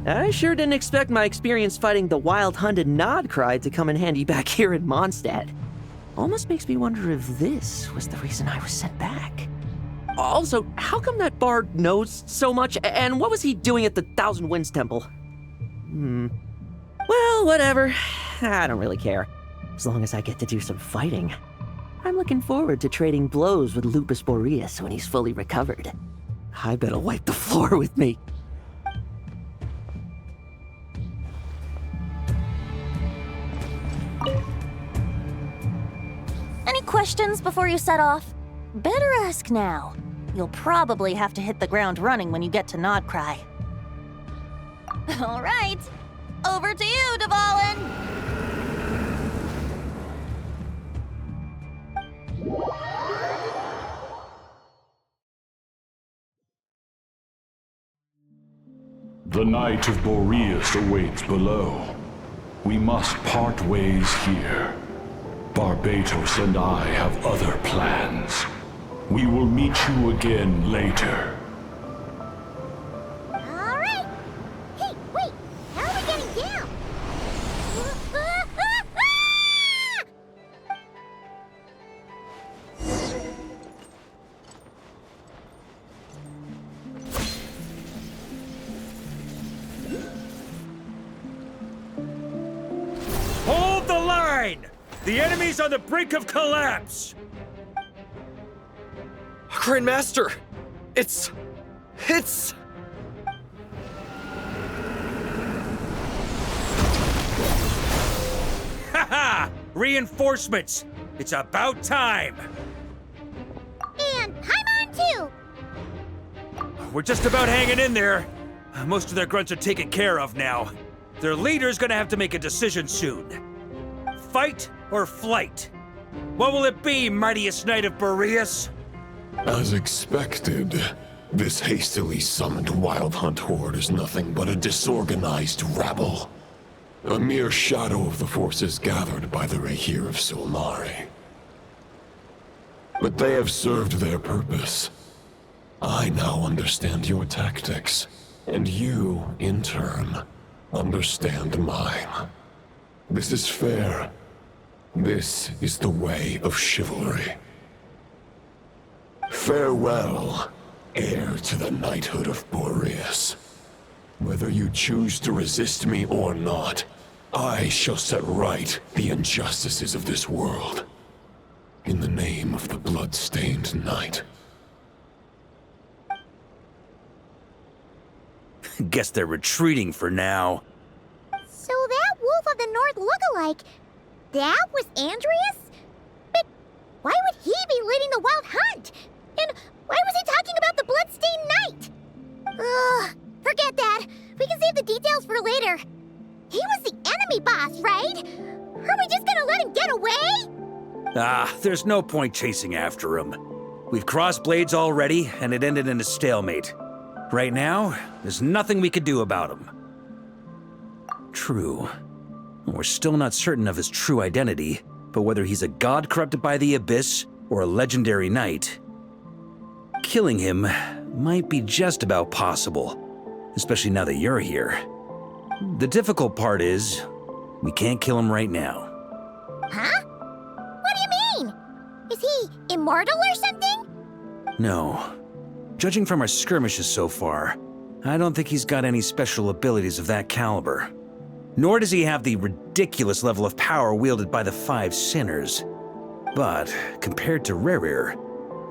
I sure didn't expect my experience fighting the wild-hunted Nodcry to come in handy back here in Mondstadt. Almost makes me wonder if this was the reason I was sent back. Also, how come that bard knows so much, and what was he doing at the Thousand Winds Temple? Well, whatever. I don't really care. As long as I get to do some fighting. I'm looking forward to trading blows with Lupus Boreas when he's fully recovered. I bet he'll wipe the floor with me. Any questions before you set off? Better ask now. You'll probably have to hit the ground running when you get to Nodcry. All right, over to you, Dvalin! The Knight of Boreas awaits below. We must part ways here. Barbatos and I have other plans. We will meet you again later. All right. Hey, wait. How are we getting down? line! The enemy's on the brink of collapse! Grandmaster! It's... Haha! Reinforcements! It's about time! And Paimon too! We're just about hanging in there. Most of their grunts are taken care of now. Their leader's gonna have to make a decision soon. Fight or flight? What will it be, mightiest knight of Boreas? As expected, this hastily summoned Wild Hunt horde is nothing but a disorganized rabble. A mere shadow of the forces gathered by the Rahir of Solnari. But they have served their purpose. I now understand your tactics, and you, in turn, understand mine. This is fair. This is the way of chivalry. Farewell, heir to the knighthood of Boreas. Whether you choose to resist me or not, I shall set right the injustices of this world. In the name of the blood-stained knight. Guess they're retreating for now. So that Wolf of the North lookalike, that was Andreas? But why would he be leading the Wild Hunt? And why was he talking about the Bloodstained Knight? Ugh, forget that. We can save the details for later. He was the enemy boss, right? Are we just gonna let him get away? There's no point chasing after him. We've crossed blades already, and it ended in a stalemate. Right now, there's nothing we could do about him. True. We're still not certain of his true identity, but whether he's a god corrupted by the Abyss or a legendary knight, killing him might be just about possible, especially now that you're here. The difficult part is, we can't kill him right now. Huh? What do you mean? Is he immortal or something? No. Judging from our skirmishes so far, I don't think he's got any special abilities of that caliber. Nor does he have the ridiculous level of power wielded by the Five Sinners. But, compared to Rerir,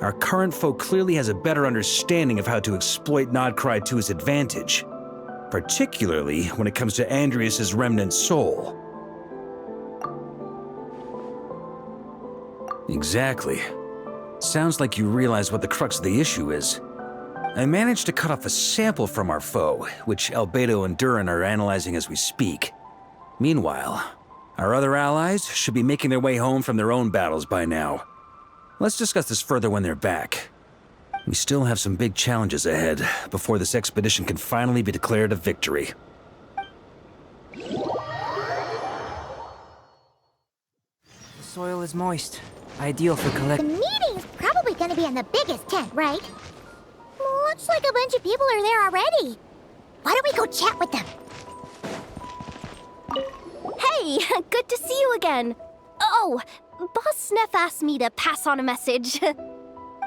our current foe clearly has a better understanding of how to exploit Nodcry to his advantage, particularly when it comes to Andreas' remnant soul. Exactly. Sounds like you realize what the crux of the issue is. I managed to cut off a sample from our foe, which Albedo and Durin are analyzing as we speak. Meanwhile, our other allies should be making their way home from their own battles by now. Let's discuss this further when they're back. We still have some big challenges ahead before this expedition can finally be declared a victory. The soil is moist, ideal for The meeting's probably gonna be in the biggest tent, right? Looks like a bunch of people are there already. Why don't we go chat with them? Hey, good to see you again. Oh, Boss Sneff asked me to pass on a message.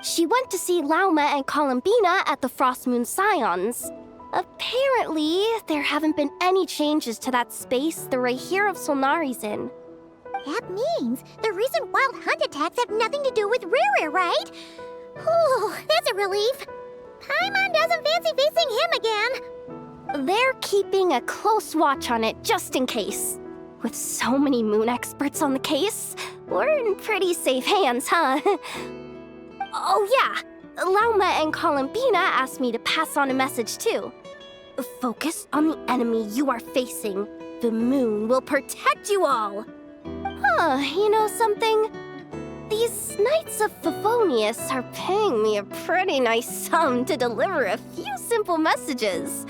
She went to see Lauma and Columbina at the Frost Moon Scions. Apparently, there haven't been any changes to that space the Rahir of Solnari's in. That means the recent Wild Hunt attacks have nothing to do with Rerir, right? Whew, that's a relief. Paimon doesn't fancy facing him again. They're keeping a close watch on it just in case. With so many moon experts on the case, we're in pretty safe hands, huh? Oh yeah, Lauma and Columbina asked me to pass on a message too. Focus on the enemy you are facing. The moon will protect you all. Huh, you know something? These Knights of Favonius are paying me a pretty nice sum to deliver a few simple messages.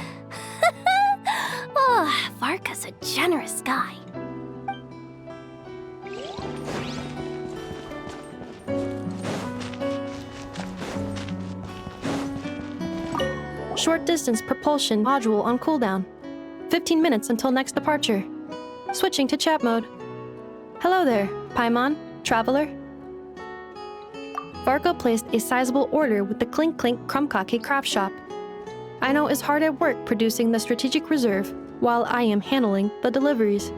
Oh, Varka's a generous guy. Short distance propulsion module on cooldown. 15 minutes until next departure. Switching to chat mode. Hello there, Paimon, traveler. Varka placed a sizable order with the Clink Clink Krumkake craft shop. Aino is hard at work producing the strategic reserve, while I am handling the deliveries.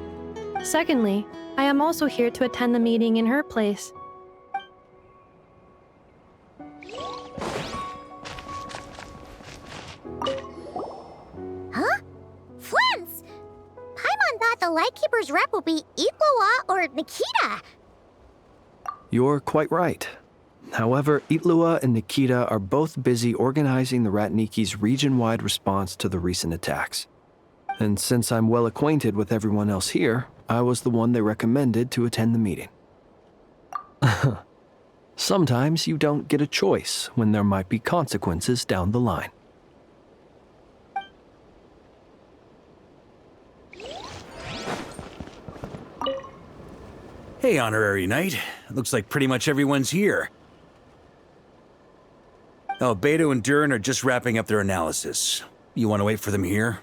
Secondly, I am also here to attend the meeting in her place. Huh? Flint's! Paimon thought the Lightkeeper's rep would be Itlua or Nikita. You're quite right. However, Itlua and Nikita are both busy organizing the Ratniki's region-wide response to the recent attacks. And since I'm well acquainted with everyone else here, I was the one they recommended to attend the meeting. Sometimes you don't get a choice when there might be consequences down the line. Hey, Honorary Knight. Looks like pretty much everyone's here. Oh, Beto and Durin are just wrapping up their analysis. You want to wait for them here?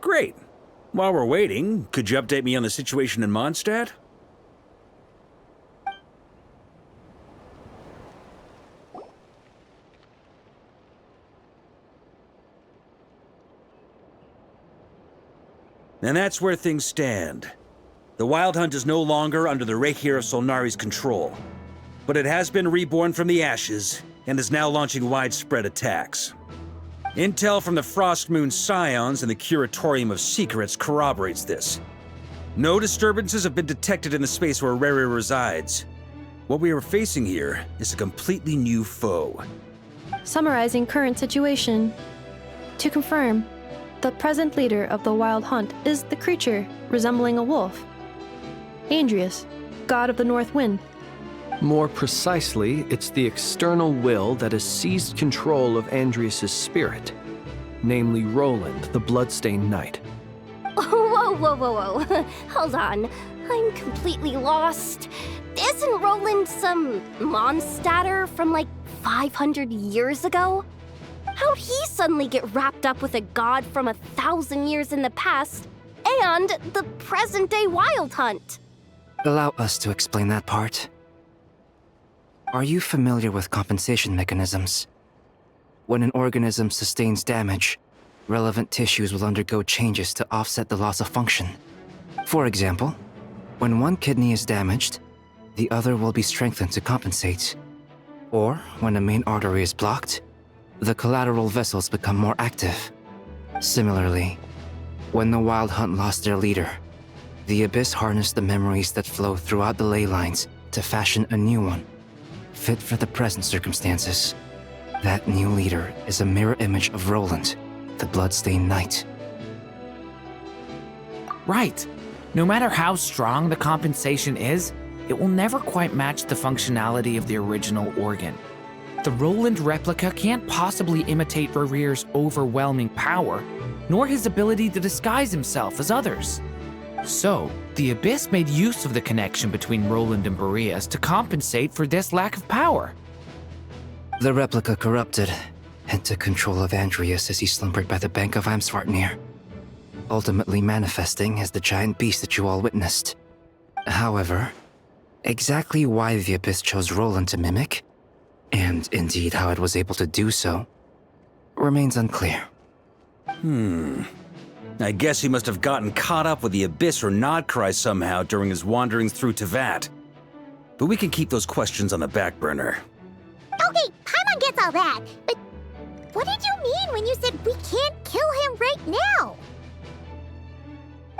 Great. While we're waiting, could you update me on the situation in Mondstadt? And that's where things stand. The Wild Hunt is no longer under the Reikir of Solnari's control, but it has been reborn from the ashes and is now launching widespread attacks. Intel from the Frostmoon Scions and the Curatorium of Secrets corroborates this. No disturbances have been detected in the space where Rere resides. What we are facing here is a completely new foe. Summarizing current situation. To confirm, the present leader of the Wild Hunt is the creature resembling a wolf. Andrius, god of the North Wind. More precisely, it's the external will that has seized control of Andrius' spirit, namely Roland, the Bloodstained Knight. Whoa. Hold on. I'm completely lost. Isn't Roland some Mondstadter from like 500 years ago? How'd he suddenly get wrapped up with a god from 1,000 years in the past and the present-day Wild Hunt? Allow us to explain that part. Are you familiar with compensation mechanisms? When an organism sustains damage, relevant tissues will undergo changes to offset the loss of function. For example, when one kidney is damaged, the other will be strengthened to compensate. Or, when a main artery is blocked, the collateral vessels become more active. Similarly, when the Wild Hunt lost their leader, the Abyss harnessed the memories that flow throughout the ley lines to fashion a new one, fit for the present circumstances. That new leader is a mirror image of Roland, the Bloodstained Knight. Right. No matter how strong the compensation is, it will never quite match the functionality of the original organ. The Roland replica can't possibly imitate Rere's overwhelming power, nor his ability to disguise himself as others. So, the Abyss made use of the connection between Roland and Boreas to compensate for this lack of power. The replica corrupted and took control of Andrius as he slumbered by the bank of Amsvartnir, ultimately manifesting as the giant beast that you all witnessed. However, exactly why the Abyss chose Roland to mimic, and indeed how it was able to do so, remains unclear. I guess he must have gotten caught up with the Abyss or Nodcry somehow during his wanderings through Tevat. But we can keep those questions on the back burner. Okay, Paimon gets all that, but what did you mean when you said we can't kill him right now?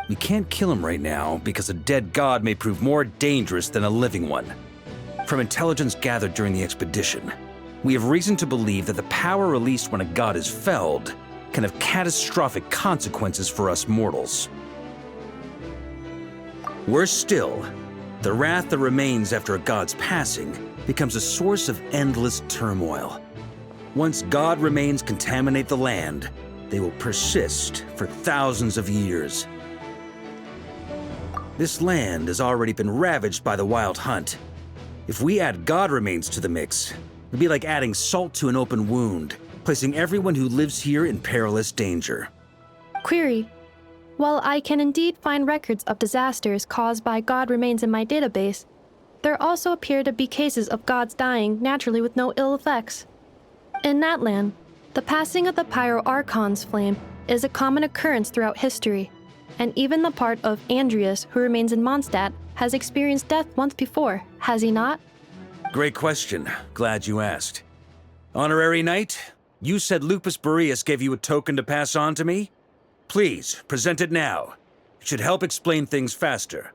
We can't kill him right now because a dead god may prove more dangerous than a living one. From intelligence gathered during the expedition, we have reason to believe that the power released when a god is felled can have catastrophic consequences for us mortals. Worse still, the wrath that remains after a god's passing becomes a source of endless turmoil. Once god remains contaminate the land, they will persist for thousands of years. This land has already been ravaged by the Wild Hunt. If we add god remains to the mix, it'd be like adding salt to an open wound, placing everyone who lives here in perilous danger. Query. While I can indeed find records of disasters caused by god remains in my database, there also appear to be cases of gods dying naturally with no ill effects. In that land, the passing of the Pyro Archon's flame is a common occurrence throughout history. And even the part of Andreas who remains in Mondstadt has experienced death once before, has he not? Great question. Glad you asked. Honorary Knight, you said Lupus Boreas gave you a token to pass on to me? Please, present it now. It should help explain things faster.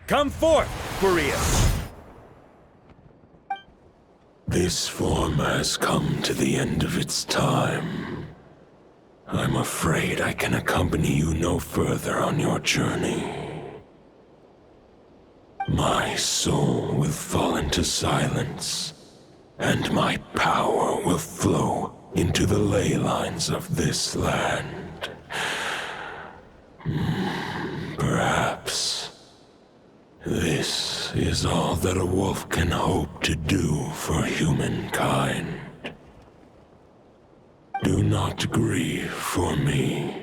Come forth, Boreas! This form has come to the end of its time. I'm afraid I can accompany you no further on your journey. My soul will fall into silence, and my power will flow into the ley lines of this land. Perhaps this is all that a wolf can hope to do for humankind. Do not grieve for me,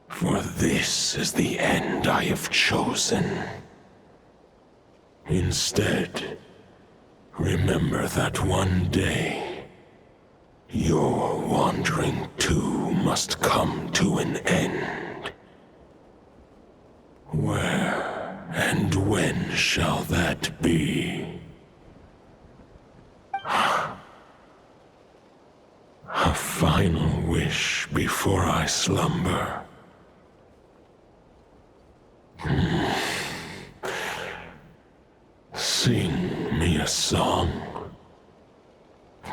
for this is the end I have chosen. Instead, remember that one day, your wandering too must come to an end. Where and when shall that be? A final wish before I slumber. Sing me a song.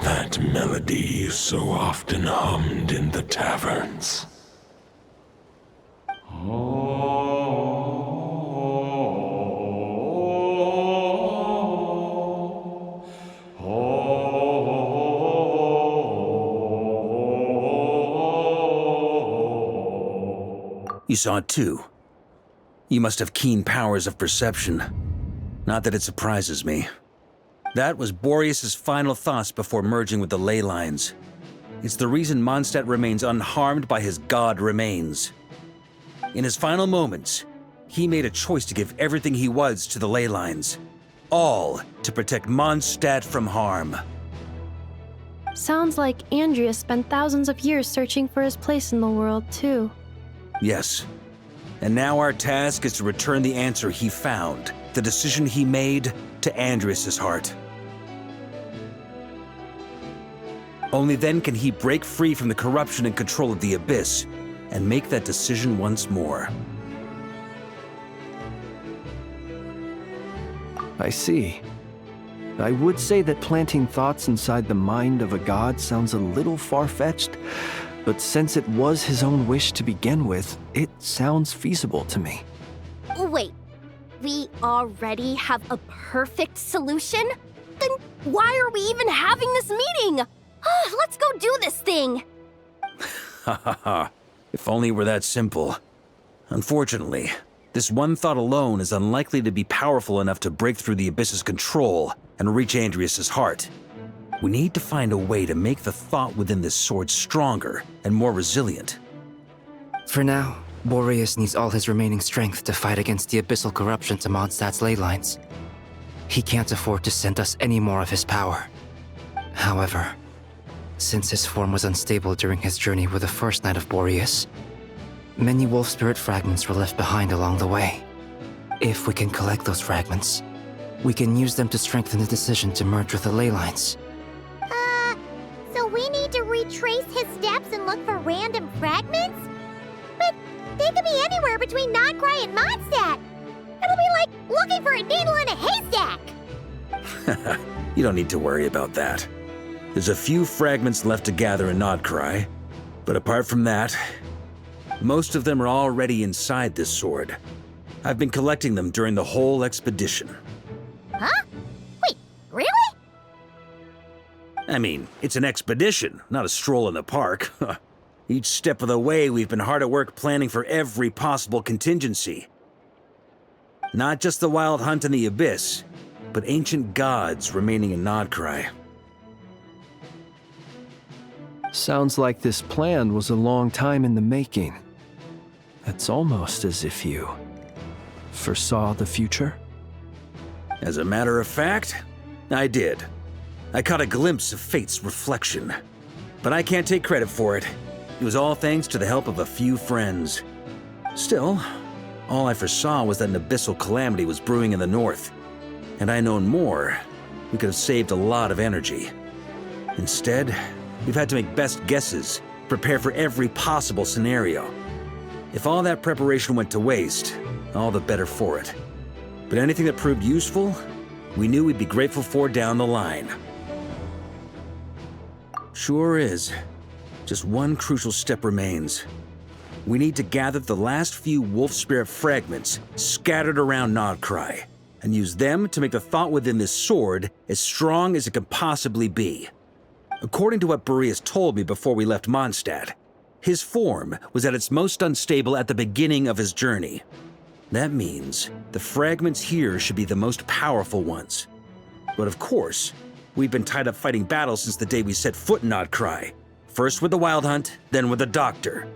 That melody you so often hummed in the taverns. You saw it too. You must have keen powers of perception. Not that it surprises me. That was Boreas' final thoughts before merging with the ley lines. It's the reason Mondstadt remains unharmed by his god remains. In his final moments, he made a choice to give everything he was to the ley lines. All to protect Mondstadt from harm. Sounds like Andreas spent thousands of years searching for his place in the world, too. Yes. And now our task is to return the answer he found, the decision he made, to Andreas' heart. Only then can he break free from the corruption and control of the Abyss, and make that decision once more. I see. I would say that planting thoughts inside the mind of a god sounds a little far-fetched, but since it was his own wish to begin with, it sounds feasible to me. Wait, we already have a perfect solution? Then why are we even having this meeting? Let's go do this thing! Ha ha ha. If only it were that simple. Unfortunately, this one thought alone is unlikely to be powerful enough to break through the Abyss's control and reach Andreas' heart. We need to find a way to make the thought within this sword stronger and more resilient. For now, Boreas needs all his remaining strength to fight against the abyssal corruption to Mondstadt's ley lines. He can't afford to send us any more of his power. However, since his form was unstable during his journey with the first Knight of Boreas, many wolf spirit fragments were left behind along the way. If we can collect those fragments, we can use them to strengthen the decision to merge with the ley lines. So we need to retrace his steps and look for random fragments? But they could be anywhere between Nodcry and Mondstadt. It'll be like looking for a needle in a haystack. You don't need to worry about that. There's a few fragments left to gather in Nodcry, but apart from that, most of them are already inside this sword. I've been collecting them during the whole expedition. Huh? Wait, really? I mean, it's an expedition, not a stroll in the park. Each step of the way, we've been hard at work planning for every possible contingency. Not just the wild hunt in the Abyss, but ancient gods remaining in Nodcry. Sounds like this plan was a long time in the making. It's almost as if you foresaw the future. As a matter of fact, I did. I caught a glimpse of fate's reflection. But I can't take credit for it. It was all thanks to the help of a few friends. Still, all I foresaw was that an abyssal calamity was brewing in the north. Had I known more, we could have saved a lot of energy. Instead, we've had to make best guesses, prepare for every possible scenario. If all that preparation went to waste, all the better for it. But anything that proved useful, we knew we'd be grateful for down the line. Sure is. Just one crucial step remains. We need to gather the last few wolf spirit fragments scattered around Nodcry, and use them to make the thought within this sword as strong as it can possibly be. According to what Boreas told me before we left Mondstadt, his form was at its most unstable at the beginning of his journey. That means the fragments here should be the most powerful ones. But of course, we've been tied up fighting battles since the day we set foot in Nodcry. First with the Wild Hunt, then with the Doctor.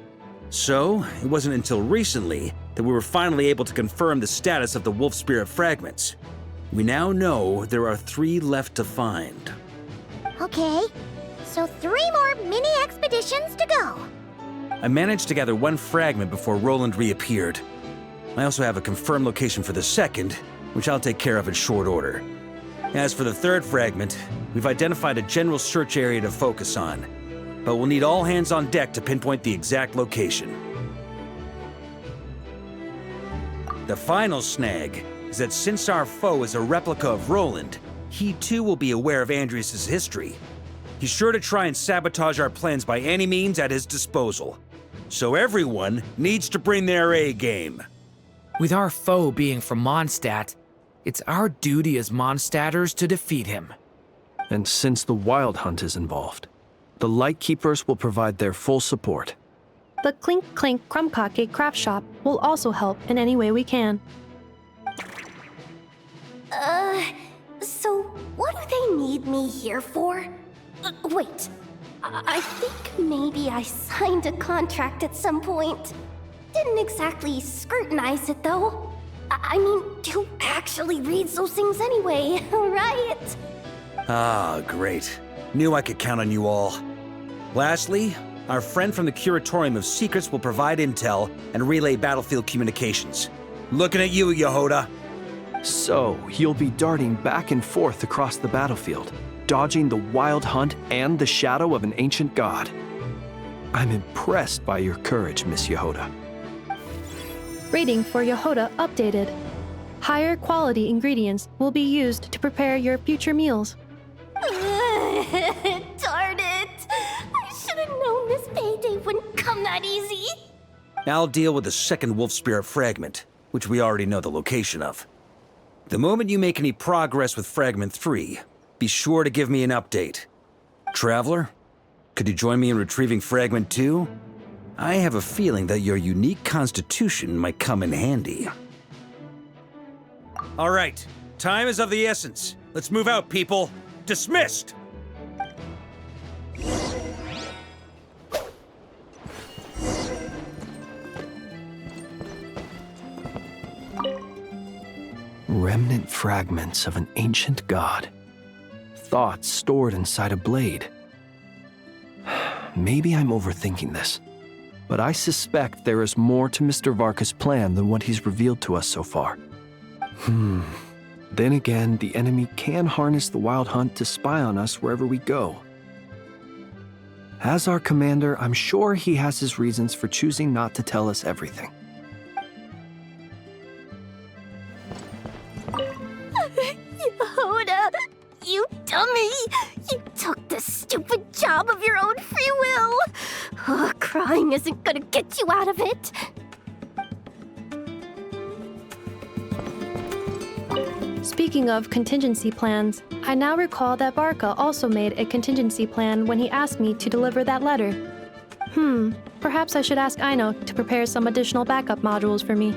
So, it wasn't until recently that we were finally able to confirm the status of the Wolf Spirit fragments. We now know there are 3 left to find. Okay, so 3 more mini expeditions to go. I managed to gather 1 fragment before Roland reappeared. I also have a confirmed location for the second, which I'll take care of in short order. As for the 3rd fragment, we've identified a general search area to focus on, but we'll need all hands on deck to pinpoint the exact location. The final snag is that since our foe is a replica of Roland, he too will be aware of Andrias' history. He's sure to try and sabotage our plans by any means at his disposal. So everyone needs to bring their A game. With our foe being from Mondstadt, it's our duty as Mondstadters to defeat him. And since the Wild Hunt is involved, the Lightkeepers will provide their full support. The Clink Clink Krumkake craft shop will also help in any way we can. So what do they need me here for? Wait, I think maybe I signed a contract at some point. Didn't exactly scrutinize it, though. I mean, who actually reads those things anyway, right? Ah, great. Knew I could count on you all. Lastly, our friend from the Curatorium of Secrets will provide intel and relay battlefield communications. Looking at you, Yehoda. So, you'll be darting back and forth across the battlefield, dodging the Wild Hunt and the shadow of an ancient god. I'm impressed by your courage, Miss Yehoda. Rating for Yehoda updated. Higher quality ingredients will be used to prepare your future meals. Darn it! I should have known this payday wouldn't come that easy. I'll deal with the 2nd Wolf Spirit fragment, which we already know the location of. The moment you make any progress with Fragment 3, be sure to give me an update. Traveler, could you join me in retrieving Fragment 2? I have a feeling that your unique constitution might come in handy. All right, time is of the essence. Let's move out, people. Dismissed! Remnant fragments of an ancient god. Thoughts stored inside a blade. Maybe I'm overthinking this, but I suspect there is more to Mr. Varka's plan than what he's revealed to us so far. Then again, the enemy can harness the Wild Hunt to spy on us wherever we go. As our commander, I'm sure he has his reasons for choosing not to tell us everything. Yehoda, you dummy! You took this stupid job of your own free will! Crying isn't gonna get you out of it! Speaking of contingency plans, I now recall that Varka also made a contingency plan when he asked me to deliver that letter. Perhaps I should ask Aino to prepare some additional backup modules for me.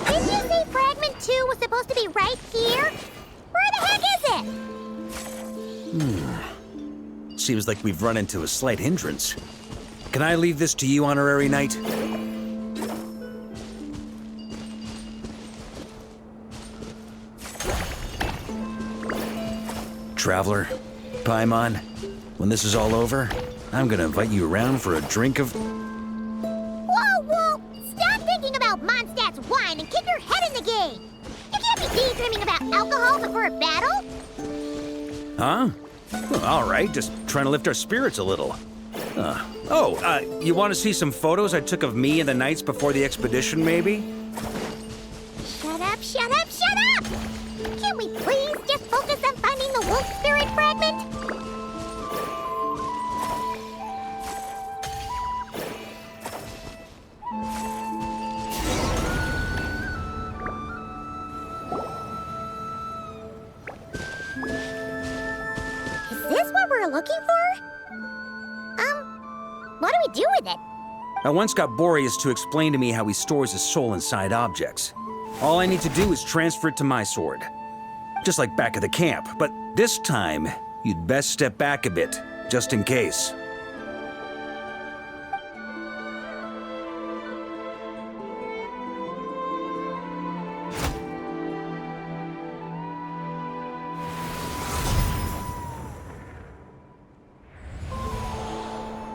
Didn't you say Fragment 2 was supposed to be right here? Seems like we've run into a slight hindrance. Can I leave this to you, Honorary Knight? Traveler, Paimon, when this is all over, I'm gonna invite you around for a drink of... Whoa, whoa! Stop thinking about Mondstadt's wine and keep your head in the game! You can't be daydreaming about alcohol before a battle! Huh? Well, all right, just trying to lift our spirits a little. You want to see some photos I took of me and the knights before the expedition, maybe? Shut up, shut up, shut up! Can't we please just focus on finding the wolf spirit fragment? Is this what we're looking for? What do we do with it? I once got Boreas to explain to me how he stores his soul inside objects. All I need to do is transfer it to my sword. Just like back at the camp, but this time, you'd best step back a bit, just in case.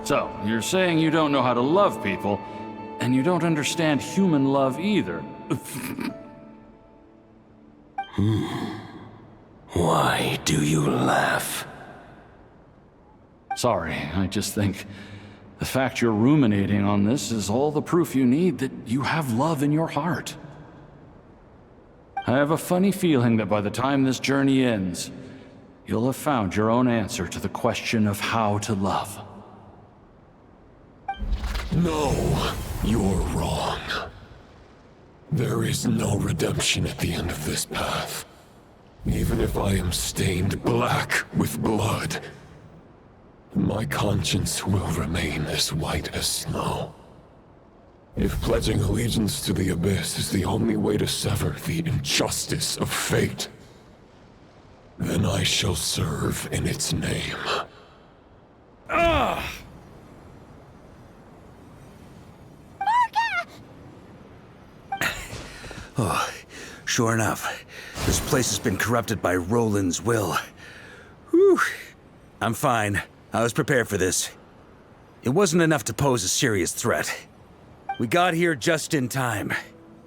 So, you're saying you don't know how to love people, and you don't understand human love either. Why do you laugh? Sorry, I just think the fact you're ruminating on this is all the proof you need that you have love in your heart. I have a funny feeling that by the time this journey ends, you'll have found your own answer to the question of how to love. No, you're wrong. There is no redemption at the end of this path. Even if I am stained black with blood, my conscience will remain as white as snow. If pledging allegiance to the Abyss is the only way to sever the injustice of fate, then I shall serve in its name. Ugh! Oh, sure enough, this place has been corrupted by Roland's will. Whew. I'm fine. I was prepared for this. It wasn't enough to pose a serious threat. We got here just in time.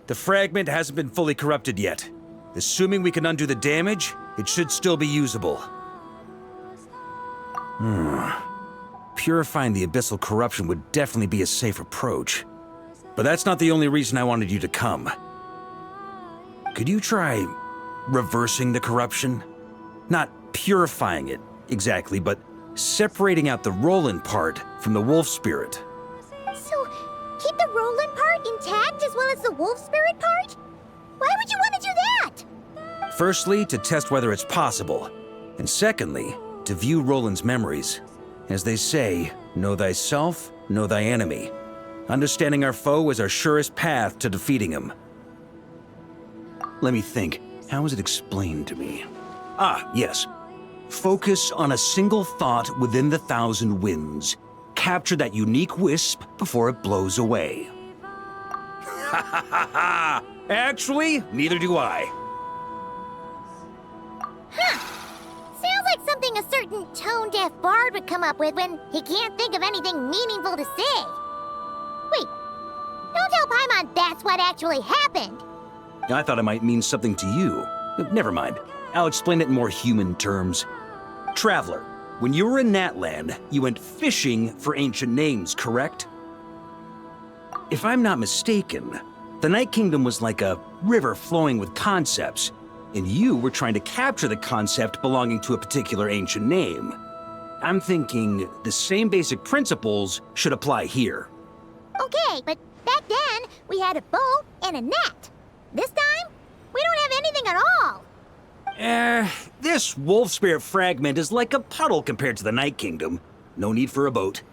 The fragment hasn't been fully corrupted yet. Assuming we can undo the damage, it should still be usable. Purifying the abyssal corruption would definitely be a safe approach. But that's not the only reason I wanted you to come. Could you try reversing the corruption? Not purifying it, exactly, but separating out the Roland part from the wolf spirit. So, keep the Roland part intact as well as the wolf spirit part? Why would you want to do that? Firstly, to test whether it's possible. And secondly, to view Roland's memories. As they say, know thyself, know thy enemy. Understanding our foe is our surest path to defeating him. Let me think. How was it explained to me? Ah, yes. Focus on a single thought within the 1,000 winds. Capture that unique wisp before it blows away. Ha ha ha ha! Actually, neither do I. Sounds like something a certain tone-deaf bard would come up with when he can't think of anything meaningful to say. Wait, don't tell Paimon that's what actually happened. I thought it might mean something to you. Never mind. I'll explain it in more human terms. Traveler, when you were in Natland, you went fishing for ancient names, correct? If I'm not mistaken, the Night Kingdom was like a river flowing with concepts, and you were trying to capture the concept belonging to a particular ancient name. I'm thinking the same basic principles should apply here. Okay, but back then, we had a bow and a net. This time, we don't have anything at all. This wolf spirit fragment is like a puddle compared to the Night Kingdom. No need for a boat.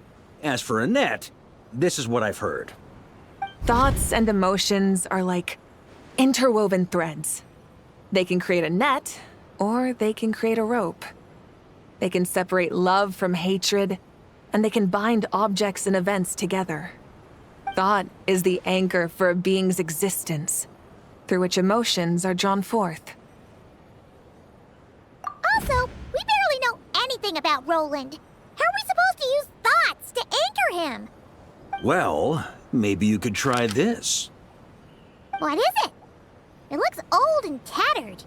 As for a net, this is what I've heard. Thoughts and emotions are like interwoven threads. They can create a net, or they can create a rope. They can separate love from hatred, and they can bind objects and events together. Thought is the anchor for a being's existence, through which emotions are drawn forth. Also, we barely know anything about Roland. How are we supposed to use thoughts to anchor him? Well, maybe you could try this. What is it? It looks old and tattered.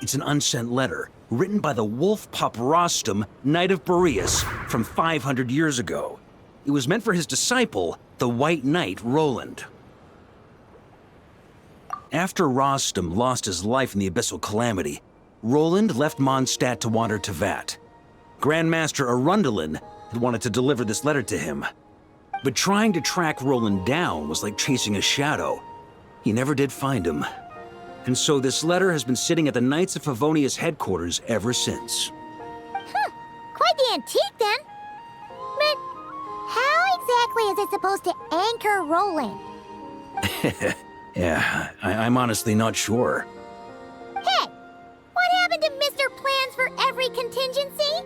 It's an unsent letter, written by the wolf pup Rostam, Knight of Boreas, from 500 years ago. It was meant for his disciple, the White Knight Roland. After Rostam lost his life in the Abyssal Calamity, Roland left Mondstadt to wander to Vat. Grandmaster Arundelen had wanted to deliver this letter to him. But trying to track Roland down was like chasing a shadow. He never did find him. And so this letter has been sitting at the Knights of Favonia's headquarters ever since. Quite the antique, then. But how exactly is it supposed to anchor Roland? Yeah, I'm honestly not sure. Hey, what happened to Mr. Plans for every contingency?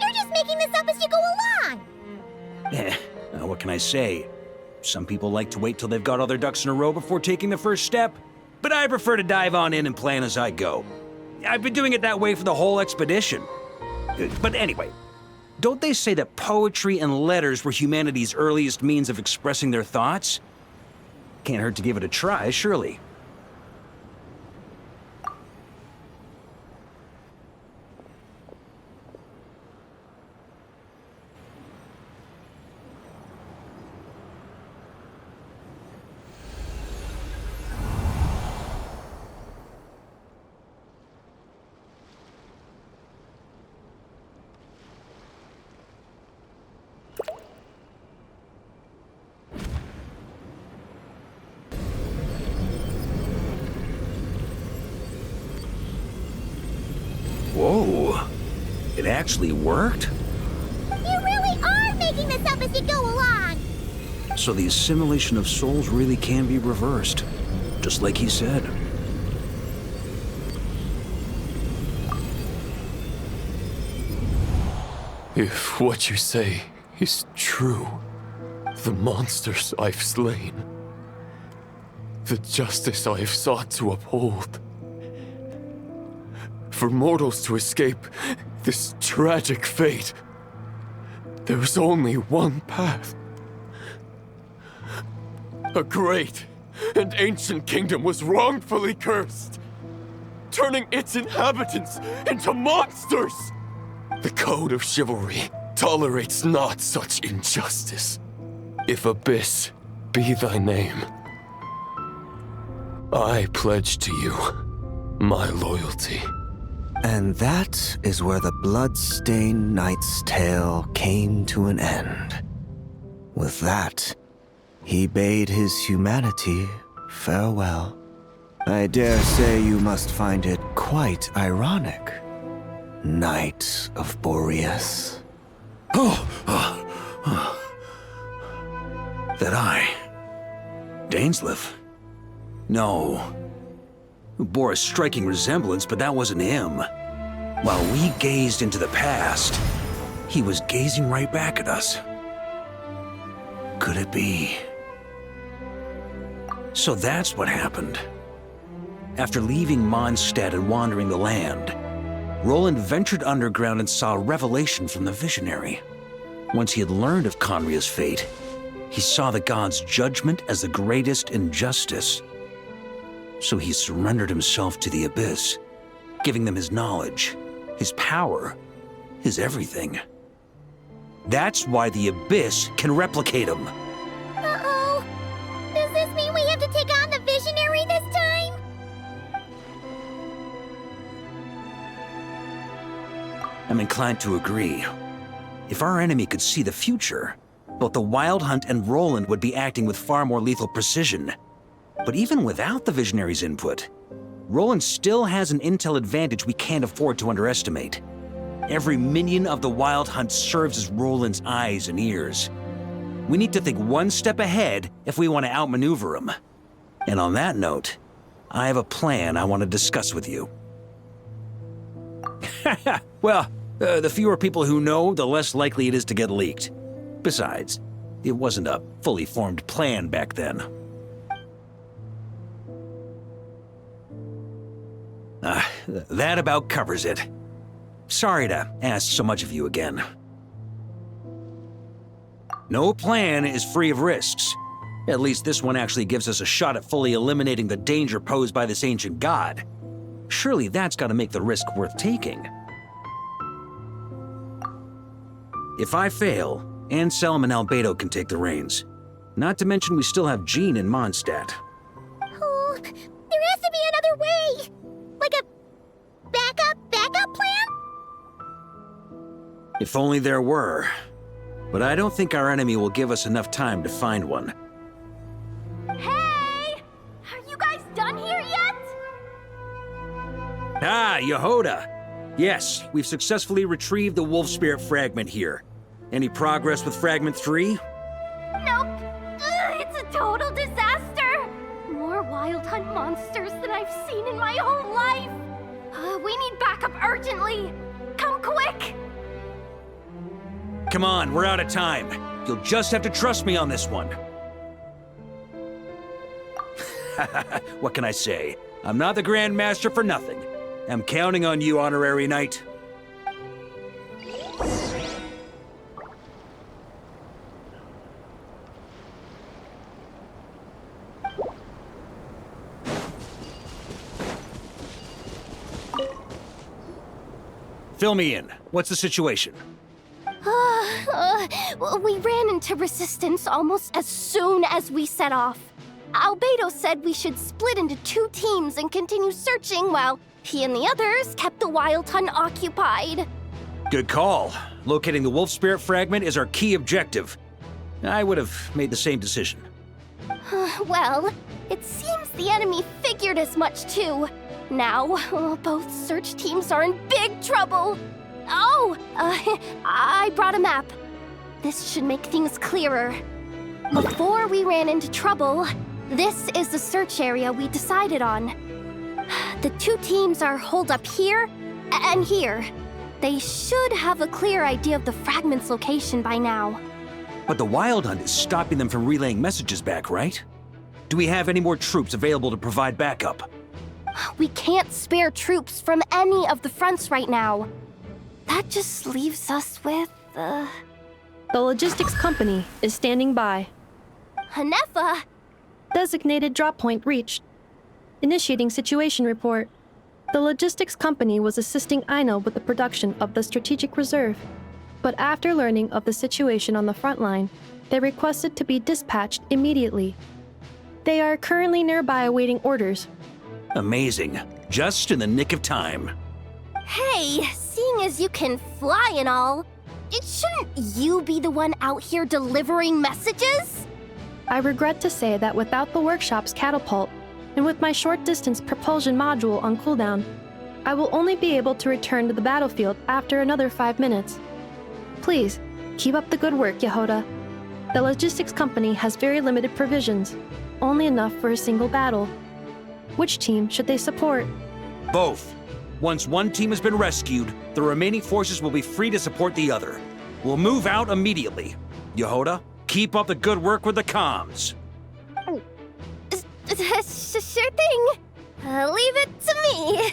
You're just making this up as you go along. What can I say? Some people like to wait till they've got all their ducks in a row before taking the first step, but I prefer to dive on in and plan as I go. I've been doing it that way for the whole expedition. But anyway, don't they say that poetry and letters were humanity's earliest means of expressing their thoughts? Can't hurt to give it a try, surely. Whoa, it actually worked? You really are making this up as you go along. So the assimilation of souls really can be reversed, just like he said. If what you say is true, the monsters I've slain, the justice I have sought to uphold, for mortals to escape this tragic fate, there is only one path. A great and ancient kingdom was wrongfully cursed, turning its inhabitants into monsters. The code of chivalry tolerates not such injustice. If Abyss be thy name, I pledge to you my loyalty. And that is where the blood-stained knight's tale came to an end. With that, he bade his humanity farewell. I dare say you must find it quite ironic, Knight of Boreas. That I, Dainsleif? No. Bore a striking resemblance, but that wasn't him. While we gazed into the past, he was gazing right back at us. Could it be? So that's what happened. After leaving Mondstadt and wandering the land, Roland ventured underground and saw a revelation from the Visionary. Once he had learned of Conria's fate, he saw the gods' judgment as the greatest injustice. So he surrendered himself to the Abyss, giving them his knowledge, his power, his everything. That's why the Abyss can replicate him. Uh-oh. Does this mean we have to take on the Visionary this time? I'm inclined to agree. If our enemy could see the future, both the Wild Hunt and Roland would be acting with far more lethal precision. But even without the Visionary's input, Roland still has an intel advantage we can't afford to underestimate. Every minion of the Wild Hunt serves as Roland's eyes and ears. We need to think one step ahead if we want to outmaneuver him. And on that note, I have a plan I want to discuss with you. Well, the fewer people who know, the less likely it is to get leaked. Besides, it wasn't a fully formed plan back then. That about covers it. Sorry to ask so much of you again. No plan is free of risks. At least this one actually gives us a shot at fully eliminating the danger posed by this ancient god. Surely that's got to make the risk worth taking. If I fail, Anselm and Albedo can take the reins. Not to mention we still have Jean and Mondstadt. Oh, there has to be another way! Like a backup plan? If only there were. But I don't think our enemy will give us enough time to find one. Hey! Are you guys done here yet? Ah, Yehoda! Yes, we've successfully retrieved the Wolf Spirit fragment here. Any progress with Fragment 3? Nope. It's a total disaster. More Wild Hunt monsters than I've seen in my whole life. We need backup urgently. Come quick. Come on, we're out of time. You'll just have to trust me on this one. What can I say? I'm not the Grand Master for nothing. I'm counting on you, Honorary Knight. Fill me in. What's the situation? We ran into resistance almost as soon as we set off. Albedo said we should split into 2 teams and continue searching while he and the others kept the Wild Hunt occupied. Good call. Locating the Wolf Spirit fragment is our key objective. I would have made the same decision. Well, it seems the enemy figured as much too. Now, both search teams are in big trouble. Oh, I brought a map. This should make things clearer. Before we ran into trouble, this is the search area we decided on. The 2 teams are holed up here and here. They should have a clear idea of the fragment's location by now. But the Wild Hunt is stopping them from relaying messages back, right? Do we have any more troops available to provide backup? We can't spare troops from any of the fronts right now. That just leaves us with, The logistics company is standing by. Hanefa! Designated drop point reached. Initiating situation report. The logistics company was assisting Aino with the production of the strategic reserve. But after learning of the situation on the front line, they requested to be dispatched immediately. They are currently nearby awaiting orders. Amazing. Just in the nick of time. Hey, seeing as you can fly and all, shouldn't you be the one out here delivering messages? I regret to say that without the workshop's catapult, and with my short-distance propulsion module on cooldown, I will only be able to return to the battlefield after another 5 minutes. Please, keep up the good work, Yehoda. The logistics company has very limited provisions, only enough for a single battle. Which team should they support? Both. Once one team has been rescued, the remaining forces will be free to support the other. We'll move out immediately. Yehoda, keep up the good work with the comms. Sure thing. Leave it to me.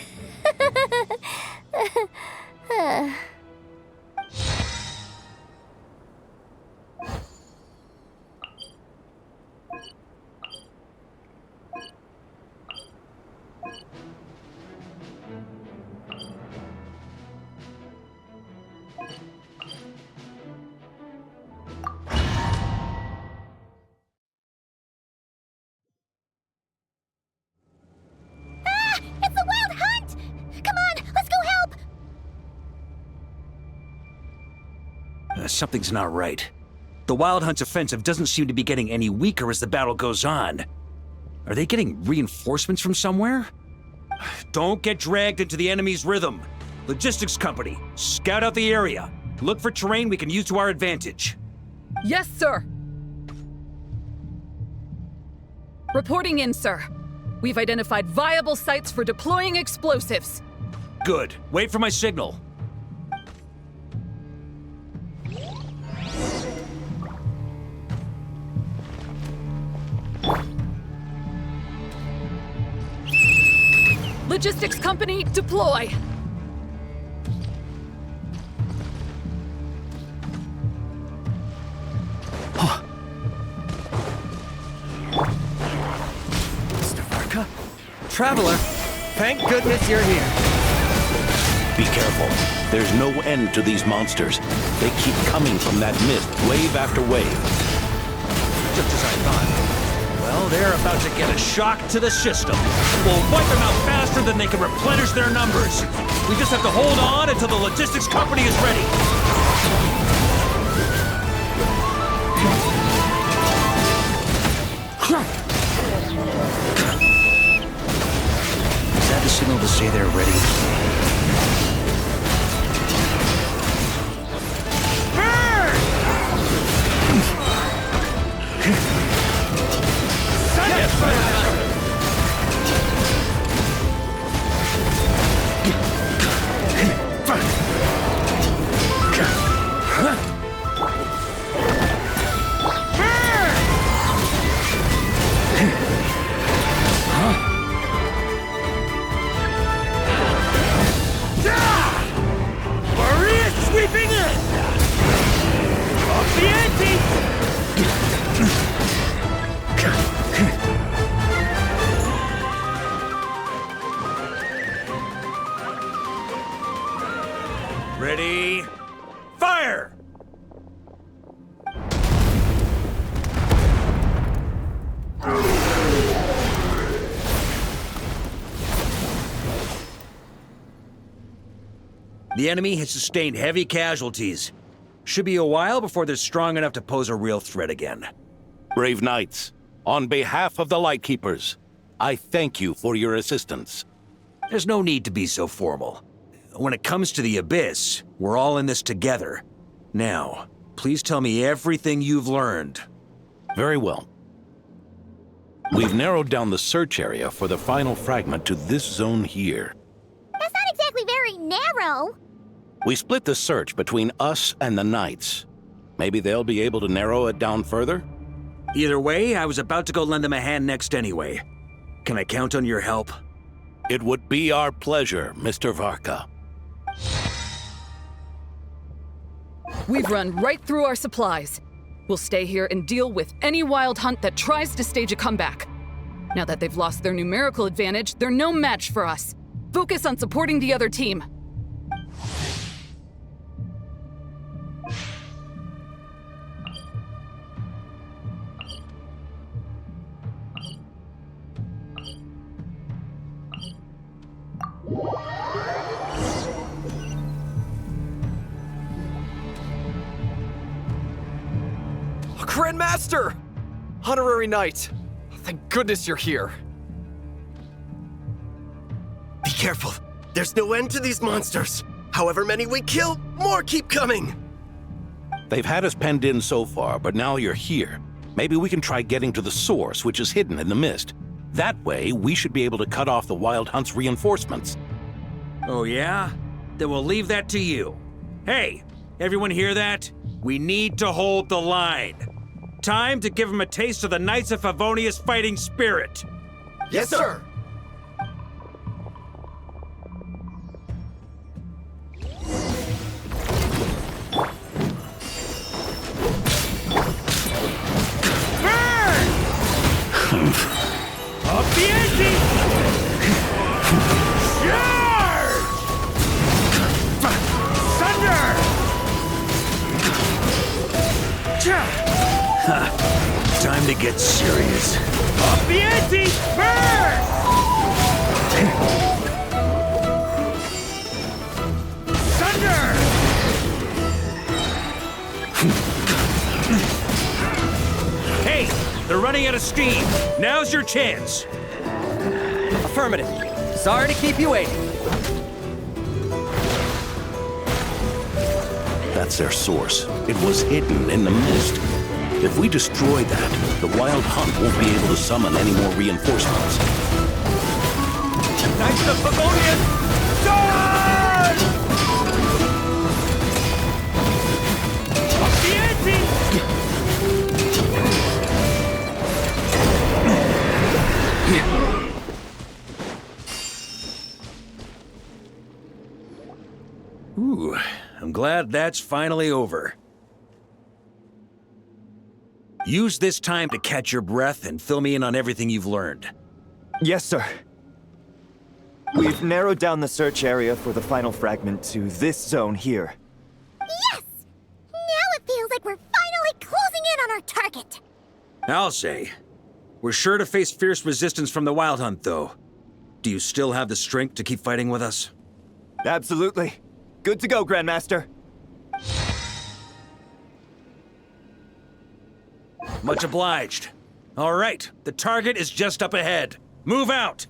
It's the Wild Hunt! Come on, let's go help! Something's not right. The Wild Hunt's offensive doesn't seem to be getting any weaker as the battle goes on. Are they getting reinforcements from somewhere? Don't get dragged into the enemy's rhythm. Logistics company, scout out the area. Look for terrain we can use to our advantage. Yes, sir. Reporting in, sir. We've identified viable sites for deploying explosives. Good. Wait for my signal. Logistics company, deploy! Mr. Varka? Traveler, thank goodness you're here. Be careful. There's no end to these monsters. They keep coming from that mist, wave after wave. Just as I thought. Well, they're about to get a shock to the system. We'll wipe them out faster than they can replenish their numbers. We just have to hold on until the logistics company is ready. Is that the signal to say they're ready? Sweeping in! Up the ante! Ready? Fire! The enemy has sustained heavy casualties. Should be a while before they're strong enough to pose a real threat again. Brave knights, on behalf of the Lightkeepers, I thank you for your assistance. There's no need to be so formal. When it comes to the Abyss, we're all in this together. Now, please tell me everything you've learned. Very well. We've narrowed down the search area for the final fragment to this zone here. That's not exactly very narrow. We split the search between us and the Knights. Maybe they'll be able to narrow it down further? Either way, I was about to go lend them a hand next anyway. Can I count on your help? It would be our pleasure, Mr. Varka. We've run right through our supplies. We'll stay here and deal with any wild hunt that tries to stage a comeback. Now that they've lost their numerical advantage, they're no match for us. Focus on supporting the other team. Grandmaster! Honorary Knight! Thank goodness you're here. Be careful. There's no end to these monsters. However many we kill, more keep coming. They've had us penned in so far, but now you're here. Maybe we can try getting to the source, which is hidden in the mist. That way, we should be able to cut off the Wild Hunt's reinforcements. Oh yeah? Then we'll leave that to you. Hey, everyone hear that? We need to hold the line. Time to give them a taste of the Knights of Favonia's fighting spirit. Yes, sir. Up the ante! Charge! Thunder! Time to get serious. Up the ante! Burn! Thunder! Hey, they're running out of steam. Now's your chance. Affirmative. Sorry to keep you waiting. That's their source. It was hidden in the mist. If we destroy that, the Wild Hunt won't be able to summon any more reinforcements. Knights of Favonia, charge! Up the ante! Ooh, I'm glad that's finally over. Use this time to catch your breath and fill me in on everything you've learned. Yes, sir. We've narrowed down the search area for the final fragment to this zone here. Yes! Now it feels like we're finally closing in on our target. I'll say. We're sure to face fierce resistance from the Wild Hunt, though. Do you still have the strength to keep fighting with us? Absolutely. Good to go, Grandmaster. Much obliged. All right, the target is just up ahead. Move out!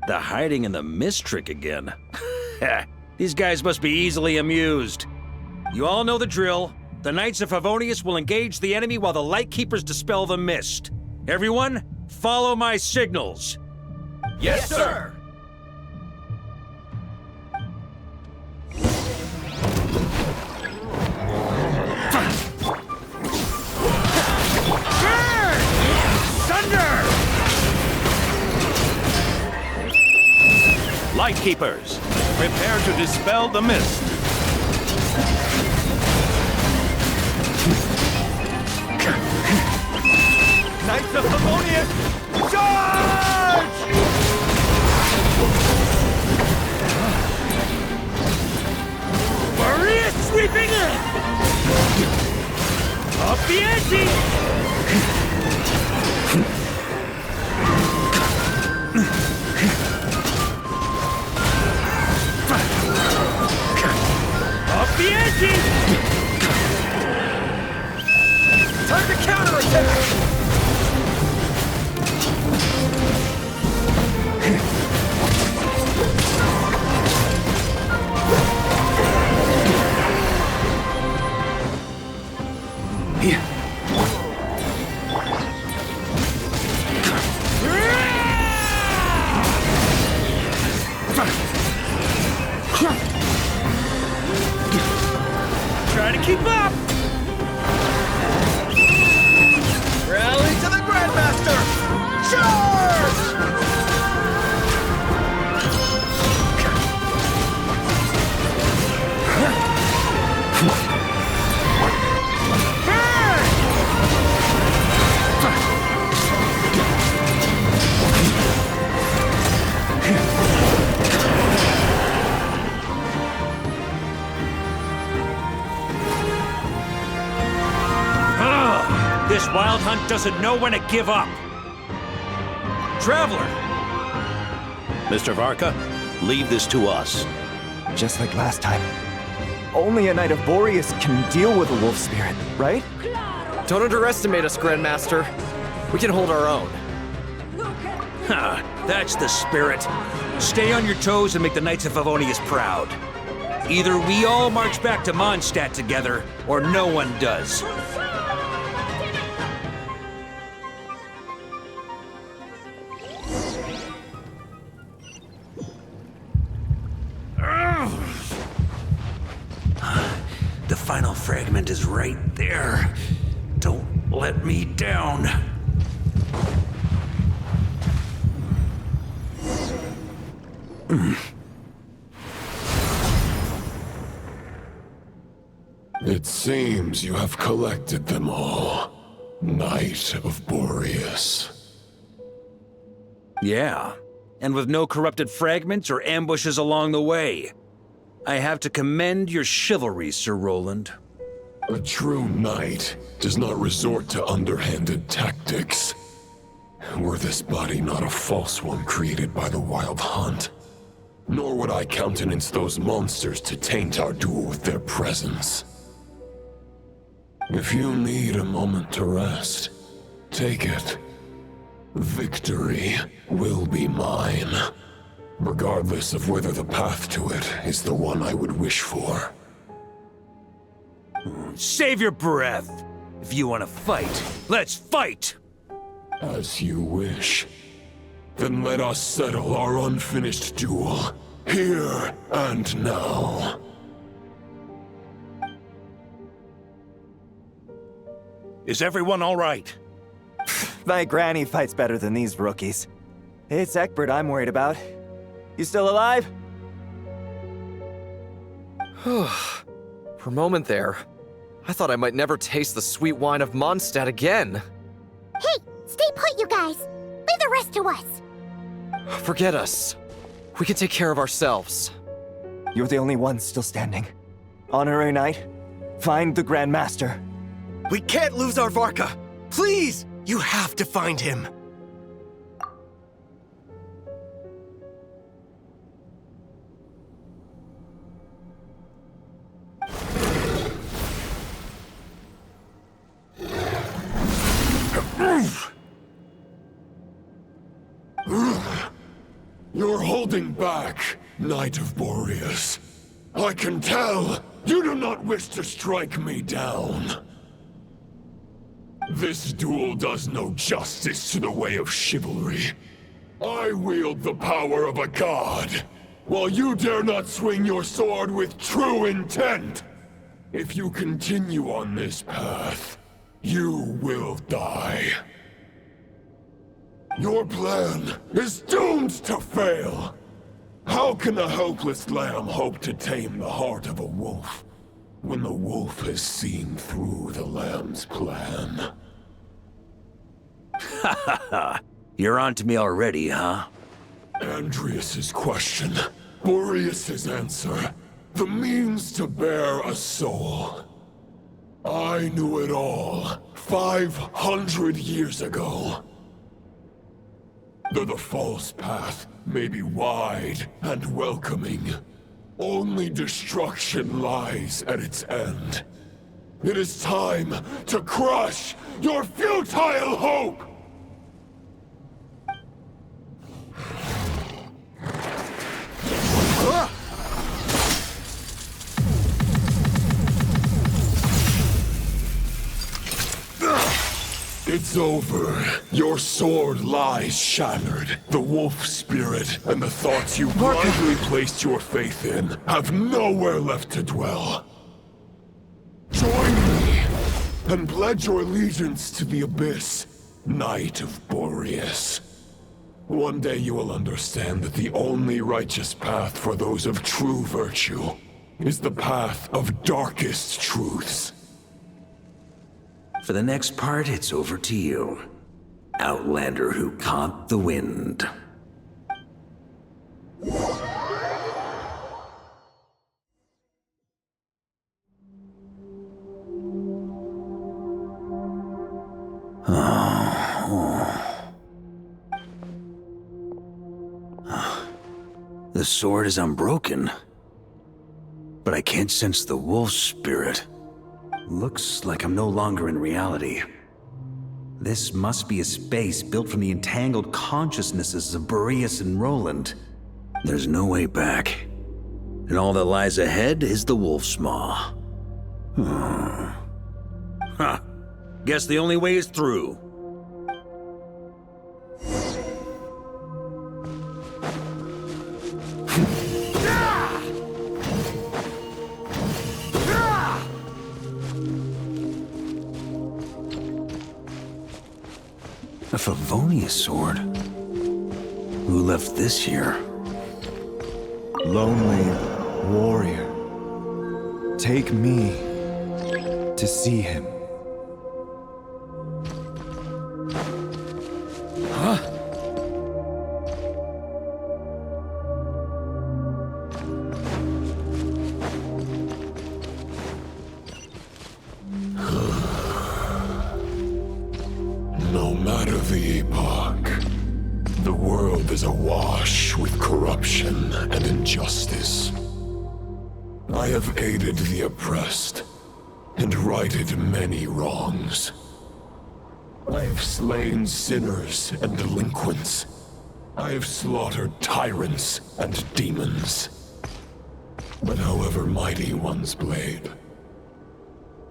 The hiding in the mist trick again. These guys must be easily amused. You all know the drill. The Knights of Favonius will engage the enemy while the Lightkeepers dispel the mist. Everyone, follow my signals. Yes, sir! Lightkeepers, prepare to dispel the mist. Knights of Favonius, charge! Maria sweeping in! Up the ante! Up the ante! Time to counterattack! Try to keep up! Rally to the Grandmaster! Charge! This Wild Hunt doesn't know when to give up. Traveler! Mr. Varka, leave this to us. Just like last time. Only a Knight of Boreas can deal with a wolf spirit, right? Don't underestimate us, Grandmaster. We can hold our own. Ha! That's the spirit. Stay on your toes and make the Knights of Favonius proud. Either we all march back to Mondstadt together, or no one does. The final fragment is right there. Don't let me down. It seems you have collected them all, Knight of Boreas. Yeah, and with no corrupted fragments or ambushes along the way. I have to commend your chivalry, Sir Roland. A true knight does not resort to underhanded tactics. Were this body not a false one created by the Wild Hunt, nor would I countenance those monsters to taint our duel with their presence. If you need a moment to rest, take it. Victory will be mine, regardless of whether the path to it is the one I would wish for. Save your breath. If you want to fight, let's fight! As you wish. Then let us settle our unfinished duel, here and now. Is everyone all right? My granny fights better than these rookies. It's Egbert I'm worried about. You still alive? For a moment there, I thought I might never taste the sweet wine of Mondstadt again. Hey, stay put, you guys. Leave the rest to us. Forget us. We can take care of ourselves. You're the only one still standing. Honorary Knight, find the Grand Master. We can't lose our Varka! Please! You have to find him! You're holding back, Knight of Boreas. I can tell you do not wish to strike me down. This duel does no justice to the way of chivalry. I wield the power of a god, while you dare not swing your sword with true intent. If you continue on this path, you will die. Your plan is doomed to fail. How can a helpless lamb hope to tame the heart of a wolf, when the wolf has seen through the lamb's plan? Ha ha ha! You're on to me already, huh? Andreas's question, Boreas's answer, the means to bear a soul. I knew it all 500 years ago. Though the false path may be wide and welcoming, only destruction lies at its end. It is time to crush your futile hope! It's over. Your sword lies shattered. The wolf spirit and the thoughts you blindly placed your faith in have nowhere left to dwell. Join me and pledge your allegiance to the abyss, Knight of Boreas. One day you will understand that the only righteous path for those of true virtue is the path of darkest truths. For the next part, it's over to you. Outlander who caught the wind. The sword is unbroken, but I can't sense the wolf spirit. Looks like I'm no longer in reality. This must be a space built from the entangled consciousnesses of Boreas and Roland. There's no way back. And all that lies ahead is the wolf's maw. Huh. Guess the only way is through. A Favonius sword? Who left this here? Lonely warrior. Take me to see him. Huh? No matter the epoch, the world is awash with corruption and injustice. I have aided the oppressed and righted many wrongs. I have slain sinners and delinquents. I have slaughtered tyrants and demons. But however mighty one's blade,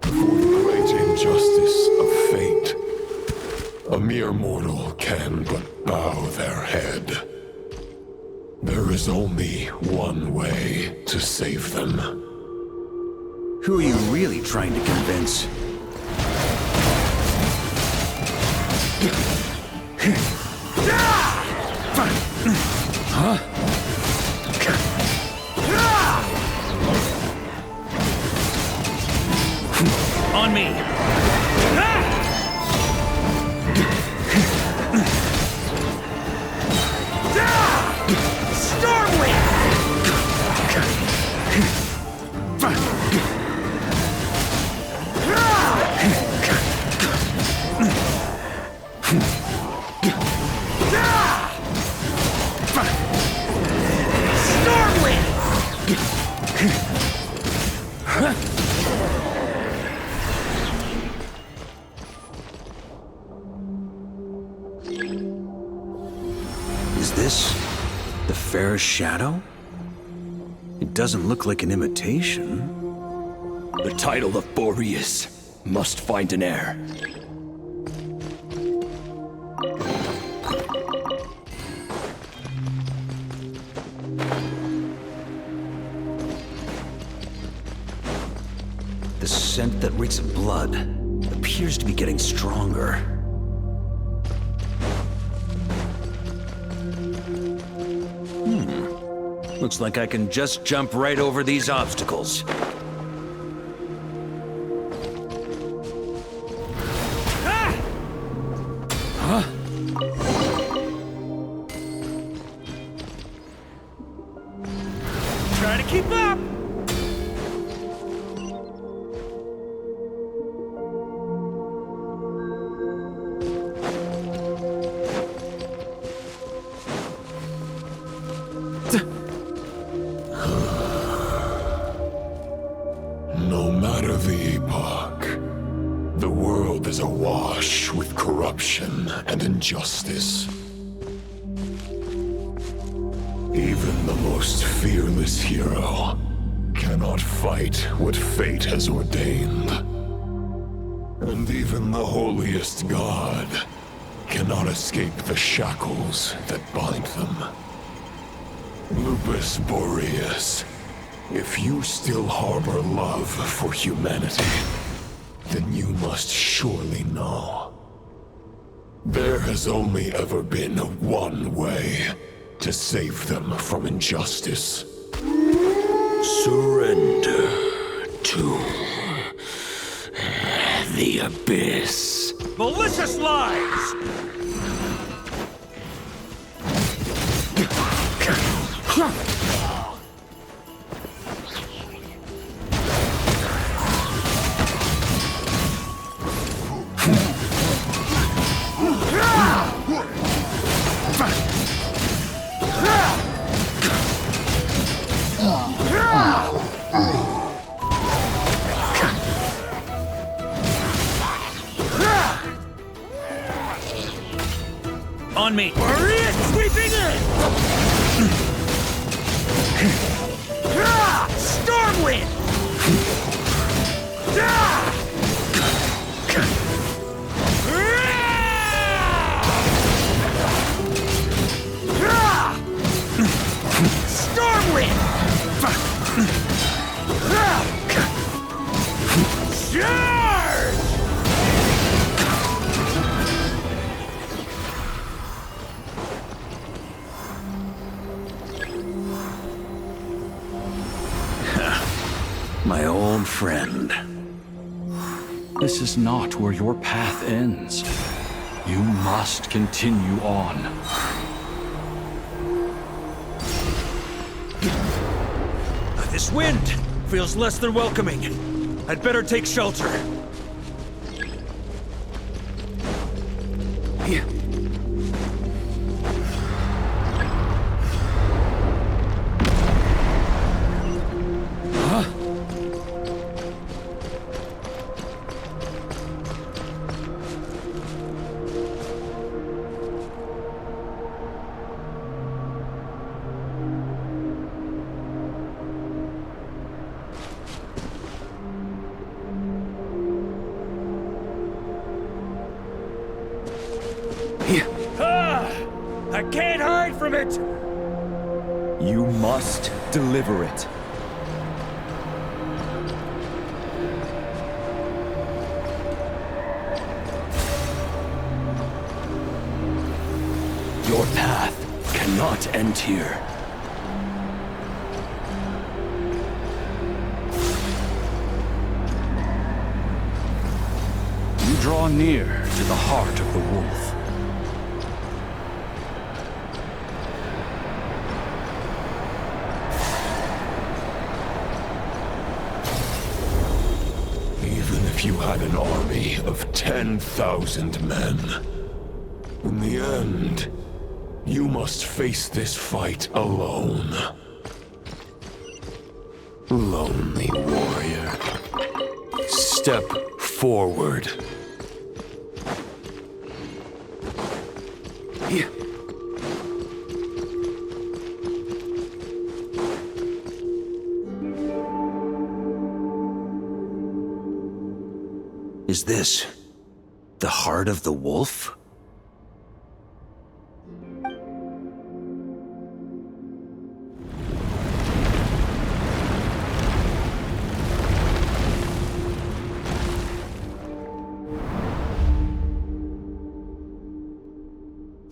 before the great injustice of fate, a mere mortal can but bow their head. There is only one way to save them. Who are you really trying to convince? On me! Is this the fairest shadow? It doesn't look like an imitation. The title of Boreas must find an heir. The scent that reeks of blood appears to be getting stronger. Looks like I can just jump right over these obstacles. Huh? Try to keep up! No matter the epoch, the world is awash with corruption and injustice. Even the most fearless hero cannot fight what fate has ordained. And even the holiest god cannot escape the shackles that bind them. Lupus Boreas, if you still harbor love for humanity, then you must surely know. There has only ever been one way to save them from injustice. Surrender to the abyss. Malicious lies! On me! Boreas sweeping in! Stormwind! Stormwind! Charge! My old friend. This is not where your path ends. You must continue on. This wind feels less than welcoming. I'd better take shelter. Here. I can't hide from it! You must deliver it. not end here. You draw near to the heart of the wolf. Even if you had an army of 10,000 men, in the end, you must face this fight alone. Lonely warrior. Step forward. Yeah. Is this the heart of the wolf?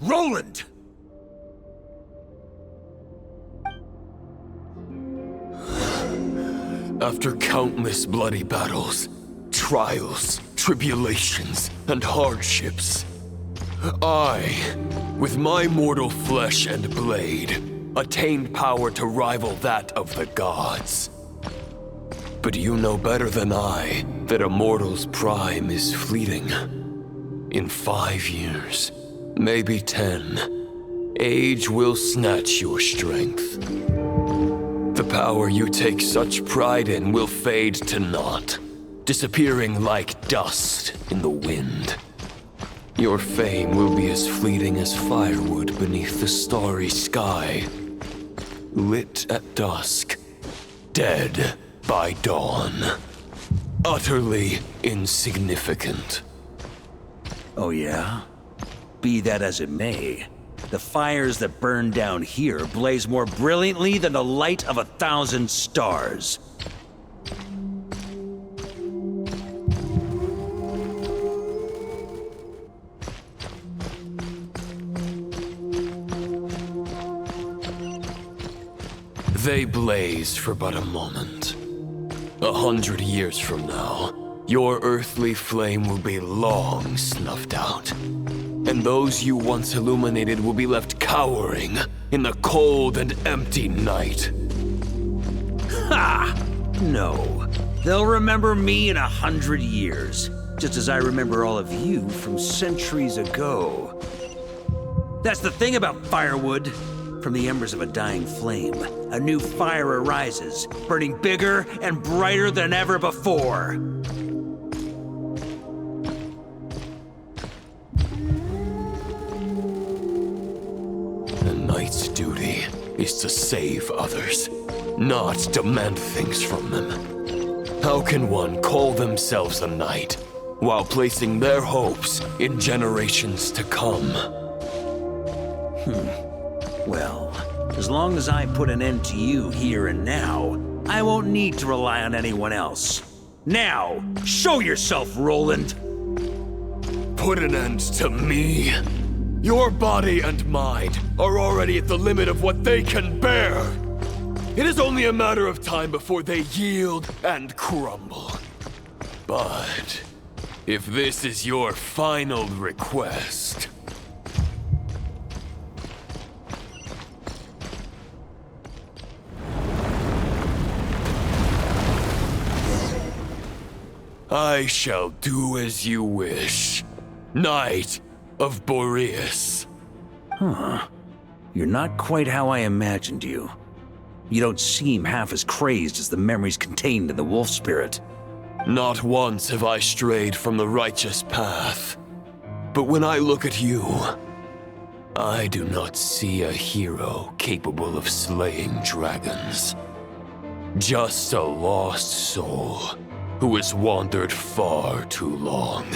Roland! After countless bloody battles, trials, tribulations, and hardships, I, with my mortal flesh and blade, attained power to rival that of the gods. But you know better than I that a mortal's prime is fleeting. In 5 years, maybe 10, age will snatch your strength. The power you take such pride in will fade to naught, disappearing like dust in the wind. Your fame will be as fleeting as firewood beneath the starry sky, lit at dusk, dead by dawn, utterly insignificant. Oh yeah? Be that as it may, the fires that burn down here blaze more brilliantly than the light of 1,000 stars. They blaze for but a moment. 100 years from now, your earthly flame will be long snuffed out. And those you once illuminated will be left cowering in the cold and empty night. Ha! No. They'll remember me in 100 years, just as I remember all of you from centuries ago. That's the thing about firewood. From the embers of a dying flame, a new fire arises, burning bigger and brighter than ever before. A knight's duty is to save others, not demand things from them. How can one call themselves a knight while placing their hopes in generations to come? Well, as long as I put an end to you here and now, I won't need to rely on anyone else. Now, show yourself, Roland! Put an end to me? Your body and mind are already at the limit of what they can bear. It is only a matter of time before they yield and crumble. But if this is your final request, I shall do as you wish, Knight of Boreas. Huh. You're not quite how I imagined you. You don't seem half as crazed as the memories contained in the wolf spirit. Not once have I strayed from the righteous path. But when I look at you, I do not see a hero capable of slaying dragons. Just a lost soul who has wandered far too long.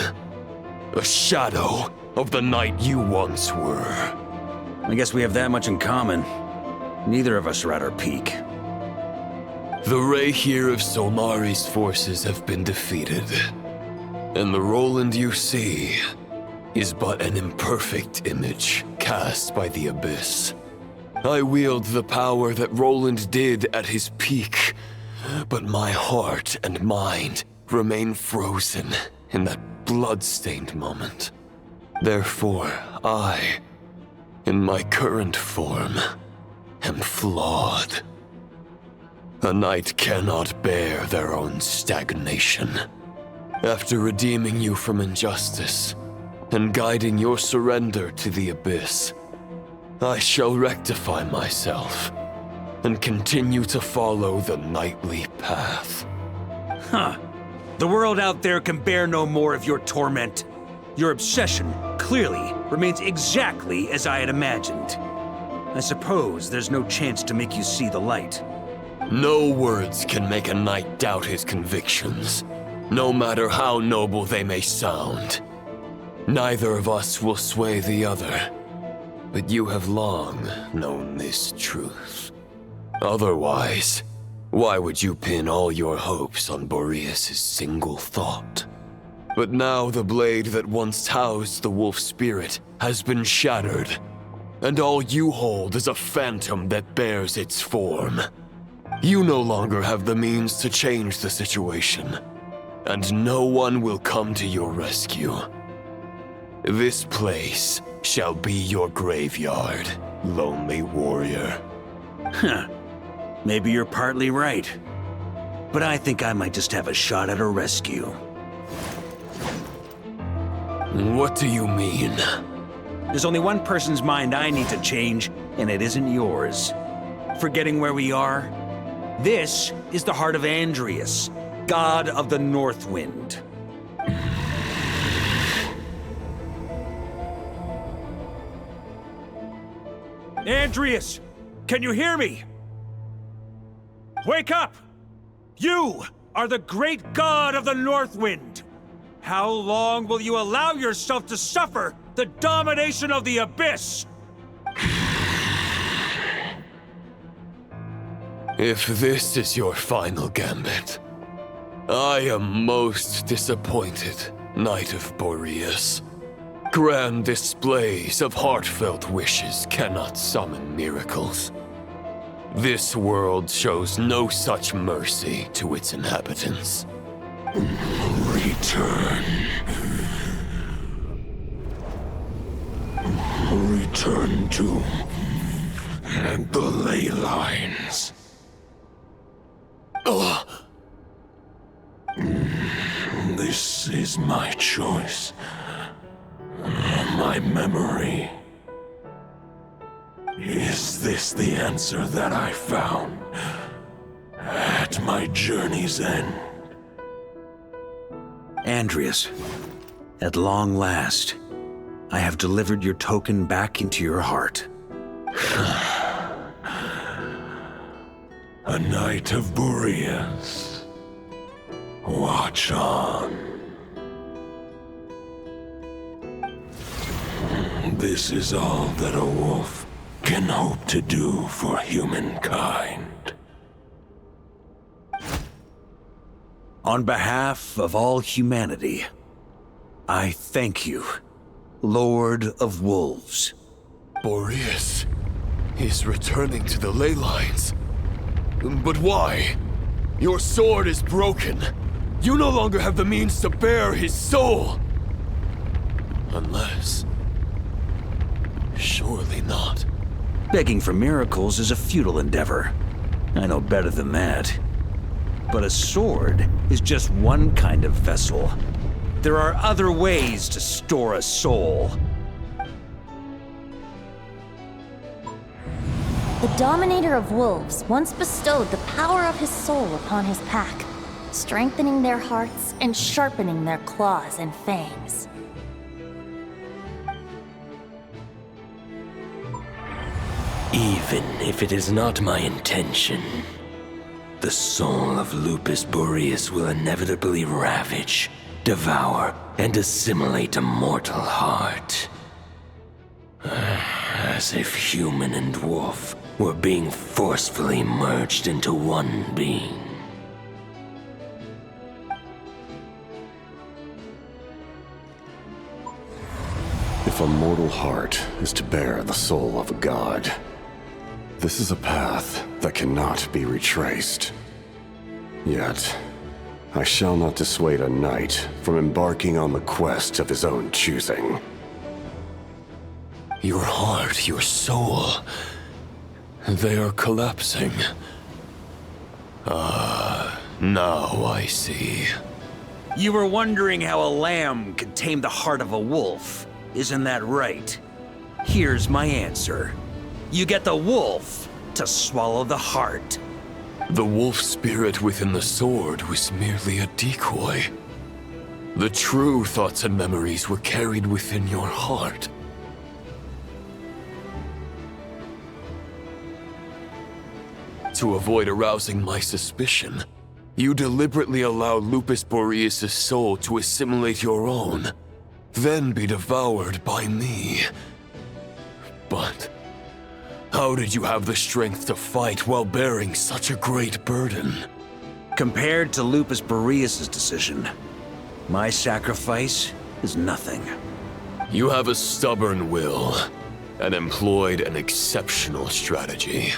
A shadow of the knight you once were. I guess we have that much in common. Neither of us are at our peak. The Rayhir of Solmari's forces have been defeated. And the Roland you see is but an imperfect image cast by the Abyss. I wield the power that Roland did at his peak, but my heart and mind remain frozen in that blood-stained moment. Therefore, I, in my current form, am flawed. A knight cannot bear their own stagnation. After redeeming you from injustice and guiding your surrender to the abyss, I shall rectify myself and continue to follow the knightly path. Huh. The world out there can bear no more of your torment. Your obsession, clearly, remains exactly as I had imagined. I suppose there's no chance to make you see the light. No words can make a knight doubt his convictions, no matter how noble they may sound. Neither of us will sway the other, but you have long known this truth. Otherwise, why would you pin all your hopes on Boreas' single thought? But now the blade that once housed the wolf spirit has been shattered, and all you hold is a phantom that bears its form. You no longer have the means to change the situation, and no one will come to your rescue. This place shall be your graveyard, lonely warrior. Huh. Maybe you're partly right. But I think I might just have a shot at a rescue. What do you mean? There's only one person's mind I need to change, and it isn't yours. Forgetting where we are? This is the heart of Andreas, god of the North Wind. Andreas, can you hear me? Wake up! You are the great god of the North Wind. How long will you allow yourself to suffer the domination of the Abyss? If this is your final gambit, I am most disappointed, Knight of Boreas. Grand displays of heartfelt wishes cannot summon miracles. This world shows no such mercy to its inhabitants. Return. Return to the ley lines. This is my choice. My memory. Is this the answer that I found at my journey's end? Andreas, at long last, I have delivered your token back into your heart. A Knight of Boreas. Watch on. This is all that a wolf can hope to do for humankind. On behalf of all humanity, I thank you, Lord of Wolves. Boreas is returning to the ley lines. But why? Your sword is broken. You no longer have the means to bear his soul. Unless... surely not. Begging for miracles is a futile endeavor. I know better than that. But a sword is just one kind of vessel. There are other ways to store a soul. The Dominator of Wolves once bestowed the power of his soul upon his pack, strengthening their hearts and sharpening their claws and fangs. Even if it is not my intention, the soul of Lupus Boreas will inevitably ravage, devour, and assimilate a mortal heart. As if human and wolf were being forcefully merged into one being. If a mortal heart is to bear the soul of a god, This is a path that cannot be retraced. Yet, I shall not dissuade a knight from embarking on the quest of his own choosing. Your heart, your soul, they are collapsing. Now I see. You were wondering how a lamb could tame the heart of a wolf, isn't that right? Here's my answer. You get the wolf to swallow the heart. The wolf spirit within the sword was merely a decoy. The true thoughts and memories were carried within your heart. To avoid arousing my suspicion, you deliberately allow Lupus Boreas' soul to assimilate your own, then be devoured by me. But how did you have the strength to fight while bearing such a great burden? Compared to Lupus Boreas' decision, my sacrifice is nothing. You have a stubborn will and employed an exceptional strategy.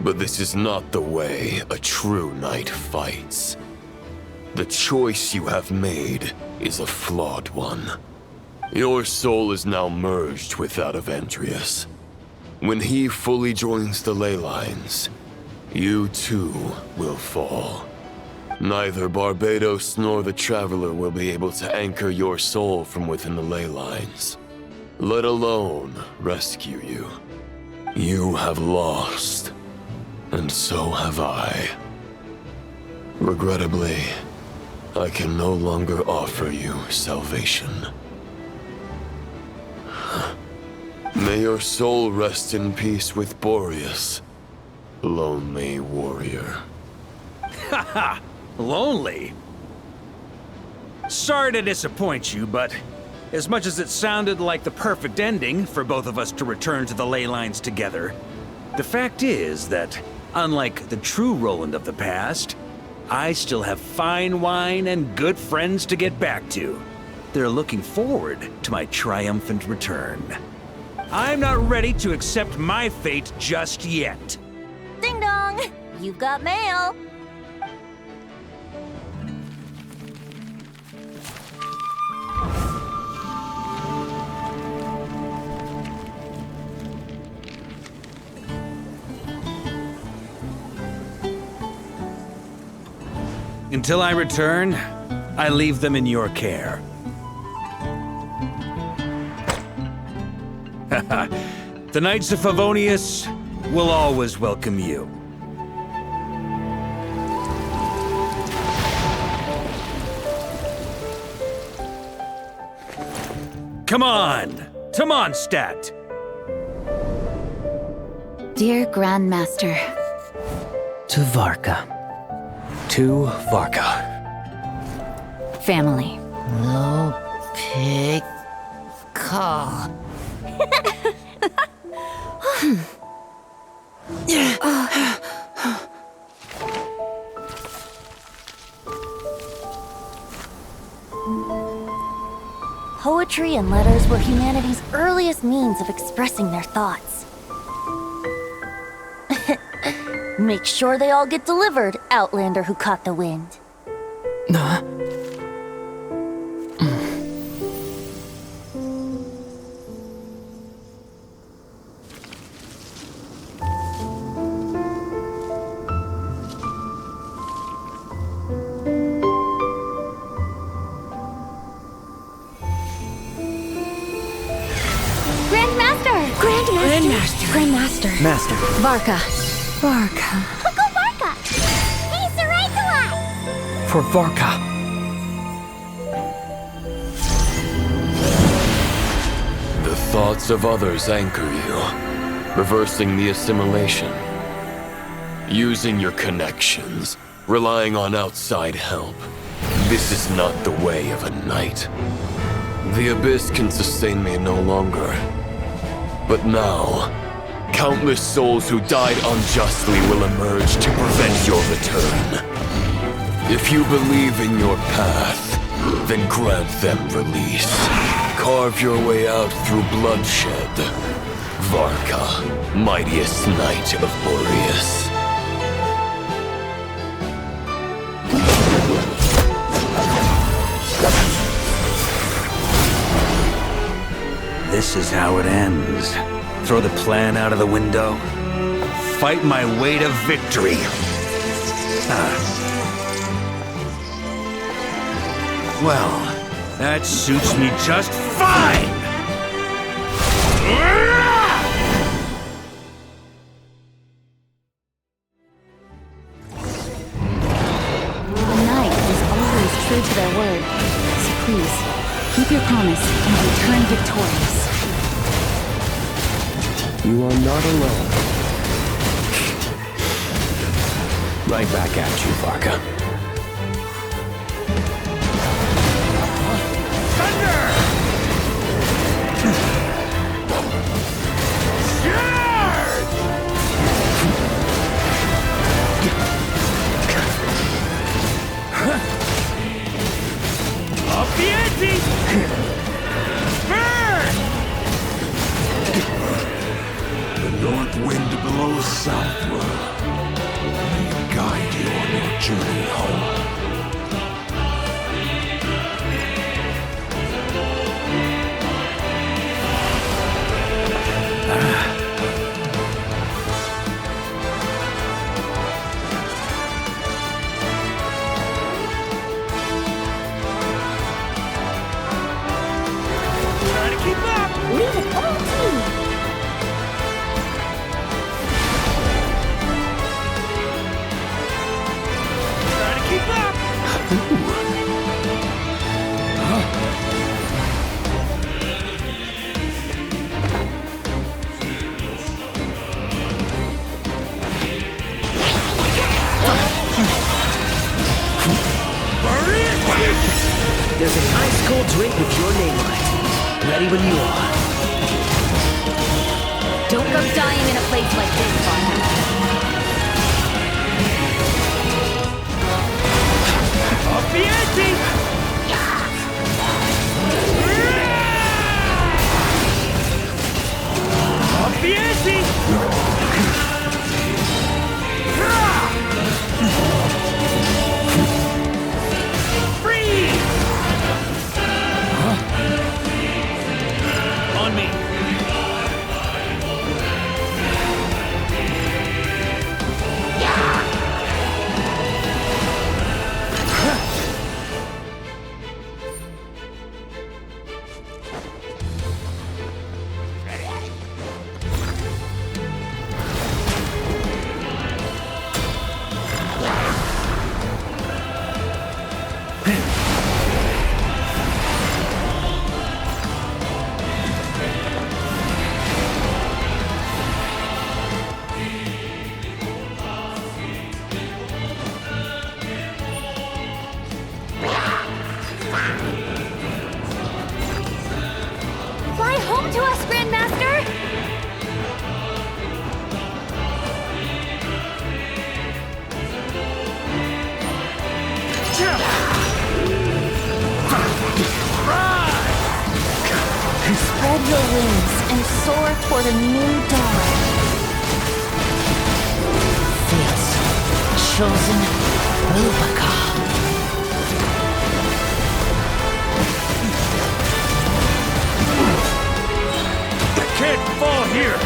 But this is not the way a true knight fights. The choice you have made is a flawed one. Your soul is now merged with that of Andreas. When he fully joins the ley lines, you too will fall. Neither Barbados nor the Traveler will be able to anchor your soul from within the ley lines, let alone rescue you. You have lost. And so have I. Regrettably, I can no longer offer you salvation. May your soul rest in peace with Boreas, lonely warrior. Haha, lonely? Sorry to disappoint you, but as much as it sounded like the perfect ending for both of us to return to the ley lines together, the fact is that, unlike the true Roland of the past, I still have fine wine and good friends to get back to. They're looking forward to my triumphant return. I'm not ready to accept my fate just yet. Ding dong! You've got mail! Until I return, I leave them in your care. The Knights of Favonius will always welcome you. Come on! To Mondstadt! Dear Grandmaster. To Varka. To Varka. Family. No pig call. Poetry and letters were humanity's earliest means of expressing their thoughts. Make sure they all get delivered, Outlander who caught the wind. Grandmaster. Master. Varka. Uncle Varka! Hey, Saraitala! For Varka. The thoughts of others anchor you, reversing the assimilation. Using your connections, relying on outside help. This is not the way of a knight. The Abyss can sustain me no longer. But now, countless souls who died unjustly will emerge to prevent your return. If you believe in your path, then grant them release. Carve your way out through bloodshed. Varka, mightiest knight of Boreas. This is how it ends. Throw the plan out of the window. Fight my way to victory. Well, that suits me just fine! The knight is always true to their word. So please, keep your promise and return victorious. You are not alone. Right back at you, Varka. Up the ante! Burn! The north wind blows southward. May it guide you on your journey home. Trying to keep up! Leave it all to me. Trying to keep up! There's an ice-cold drink with your name on it. Ready when you are. Don't go dying in a place like this, Varka. Up the ante! Up the ante! Freeze! On me! Fly home to us, Grandmaster! Spread your wings and soar toward a new dawn. Fate's chosen Lubaka. Can't fall here!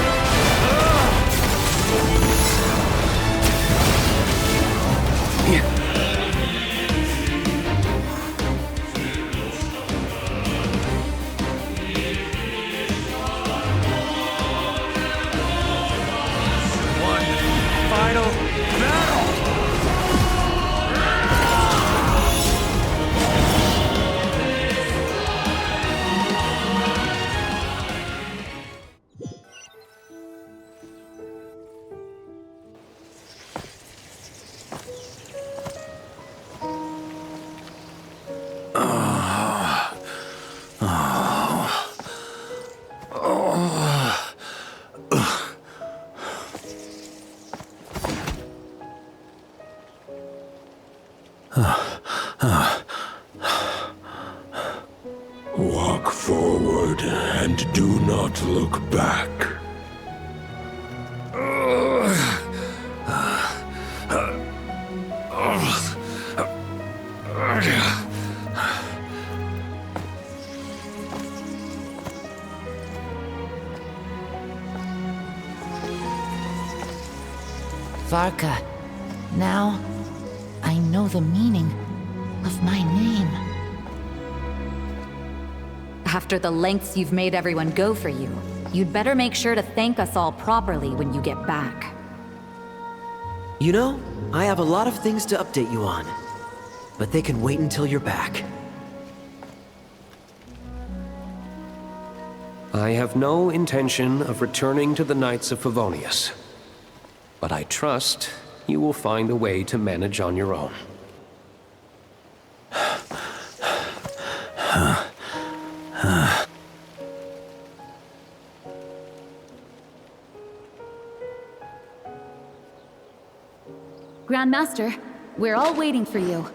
One final battle! Walk forward and do not look back. Varka, now I know the meaning of my name. After the lengths you've made everyone go for you, you'd better make sure to thank us all properly when you get back. You know, I have a lot of things to update you on, but they can wait until you're back. I have no intention of returning to the Knights of Favonius, but I trust you will find a way to manage on your own. Grandmaster, we're all waiting for you.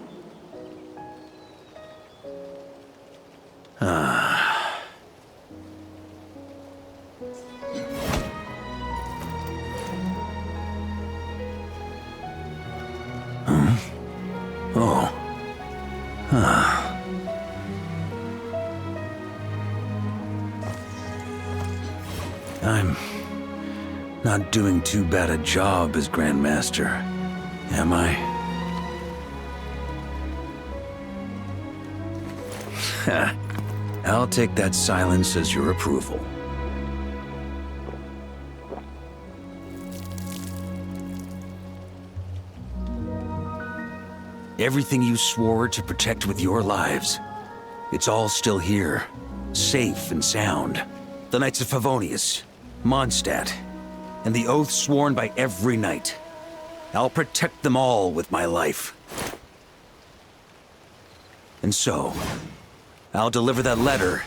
I'm not doing too bad a job as Grandmaster, am I? I'll take that silence as your approval. Everything you swore to protect with your lives, it's all still here, safe and sound. The Knights of Favonius, Mondstadt, and the oath sworn by every knight. I'll protect them all with my life. And so, I'll deliver that letter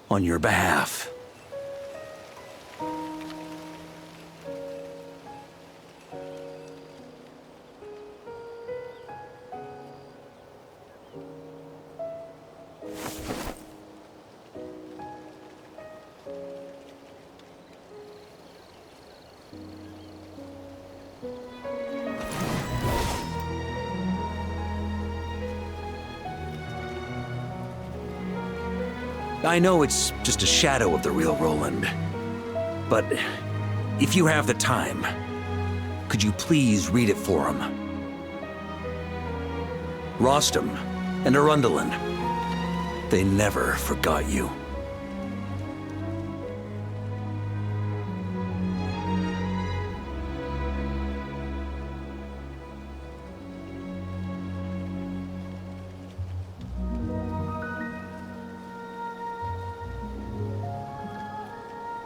on your behalf. I know it's just a shadow of the real Roland, but if you have the time, could you please read it for him? Rostam and Arundelen, they never forgot you.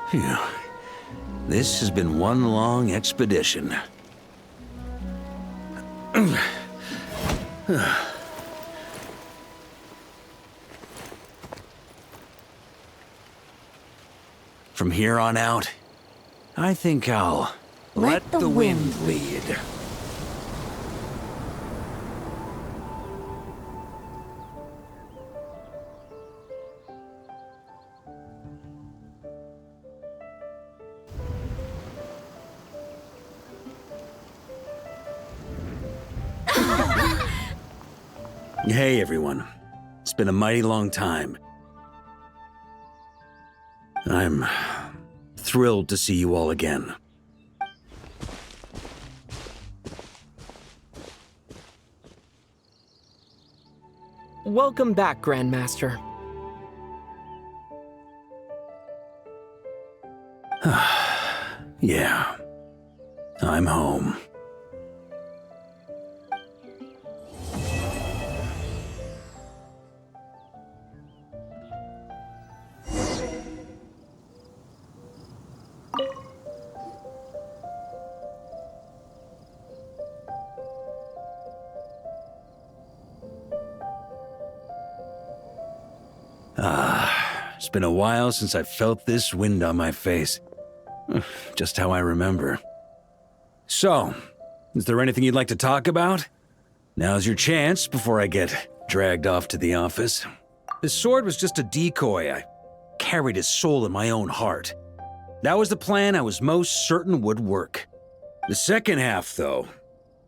Phew. This has been one long expedition. From here on out, I think I'll let the wind lead. Hey everyone, it's been a mighty long time. I'm thrilled to see you all again. Welcome back, Grandmaster. Yeah, I'm home. It's been a while since I felt this wind on my face. Just how I remember. So, is there anything you'd like to talk about? Now's your chance before I get dragged off to the office. This sword was just a decoy. I carried his soul in my own heart. That was the plan I was most certain would work. The second half, though,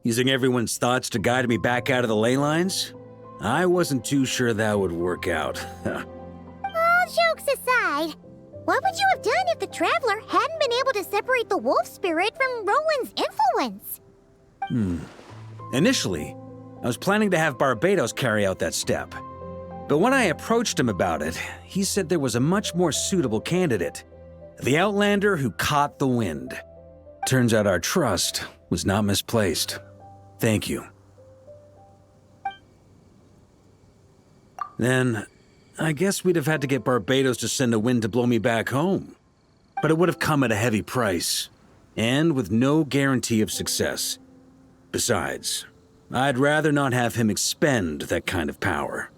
Using everyone's thoughts to guide me back out of the ley lines? I wasn't too sure that would work out. All jokes aside, what would you have done if the Traveler hadn't been able to separate the wolf spirit from Roland's influence? Initially, I was planning to have Barbatos carry out that step. But when I approached him about it, he said there was a much more suitable candidate. The Outlander who caught the wind. Turns out our trust was not misplaced. Thank you. Then, I guess we'd have had to get Barbatos to send a wind to blow me back home. But it would have come at a heavy price, and with no guarantee of success. Besides, I'd rather not have him expend that kind of power.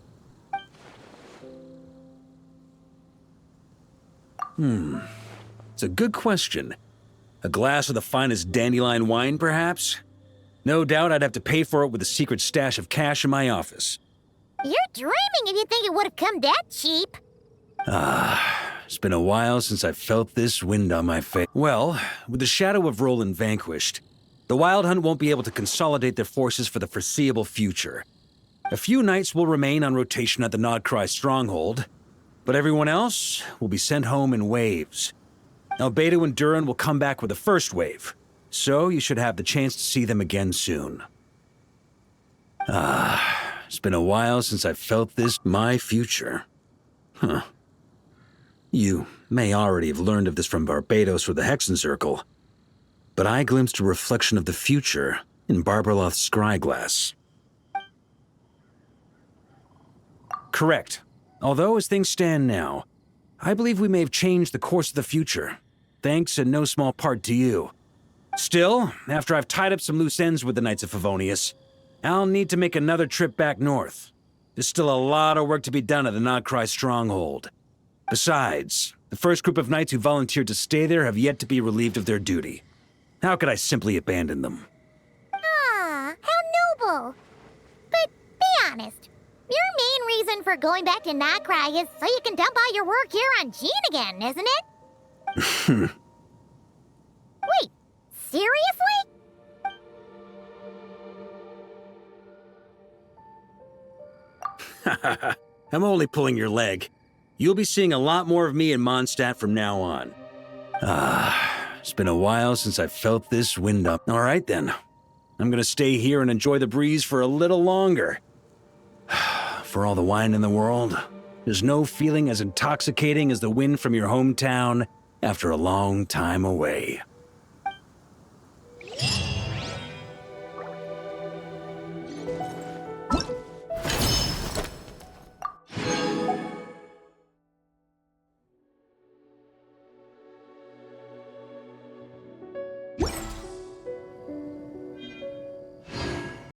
It's a good question. A glass of the finest dandelion wine, perhaps? No doubt I'd have to pay for it with a secret stash of cash in my office. You're dreaming if you think it would have come that cheap. It's been a while since I felt this wind on my face. Well, with the shadow of Roland vanquished, the Wild Hunt won't be able to consolidate their forces for the foreseeable future. A few knights will remain on rotation at the Nodcry stronghold, but everyone else will be sent home in waves. Albedo and Durin will come back with the first wave, so you should have the chance to see them again soon. It's been a while since I felt this, my future. You may already have learned of this from Barbatos or the Hexen Circle, but I glimpsed a reflection of the future in Barbarloth's scryglass. Correct. Although, as things stand now, I believe we may have changed the course of the future, thanks in no small part to you. Still, after I've tied up some loose ends with the Knights of Favonius, I'll need to make another trip back north. There's still a lot of work to be done at the Nodcry stronghold. Besides, the first group of knights who volunteered to stay there have yet to be relieved of their duty. How could I simply abandon them? How noble. But be honest, your main reason for going back to Nodcry is so you can dump all your work here on Jean again, isn't it? Wait, seriously? I'm only pulling your leg. You'll be seeing a lot more of me in Mondstadt from now on. It's been a while since I felt this wind up. All right then. I'm gonna stay here and enjoy the breeze for a little longer. For all the wine in the world, there's no feeling as intoxicating as the wind from your hometown after a long time away.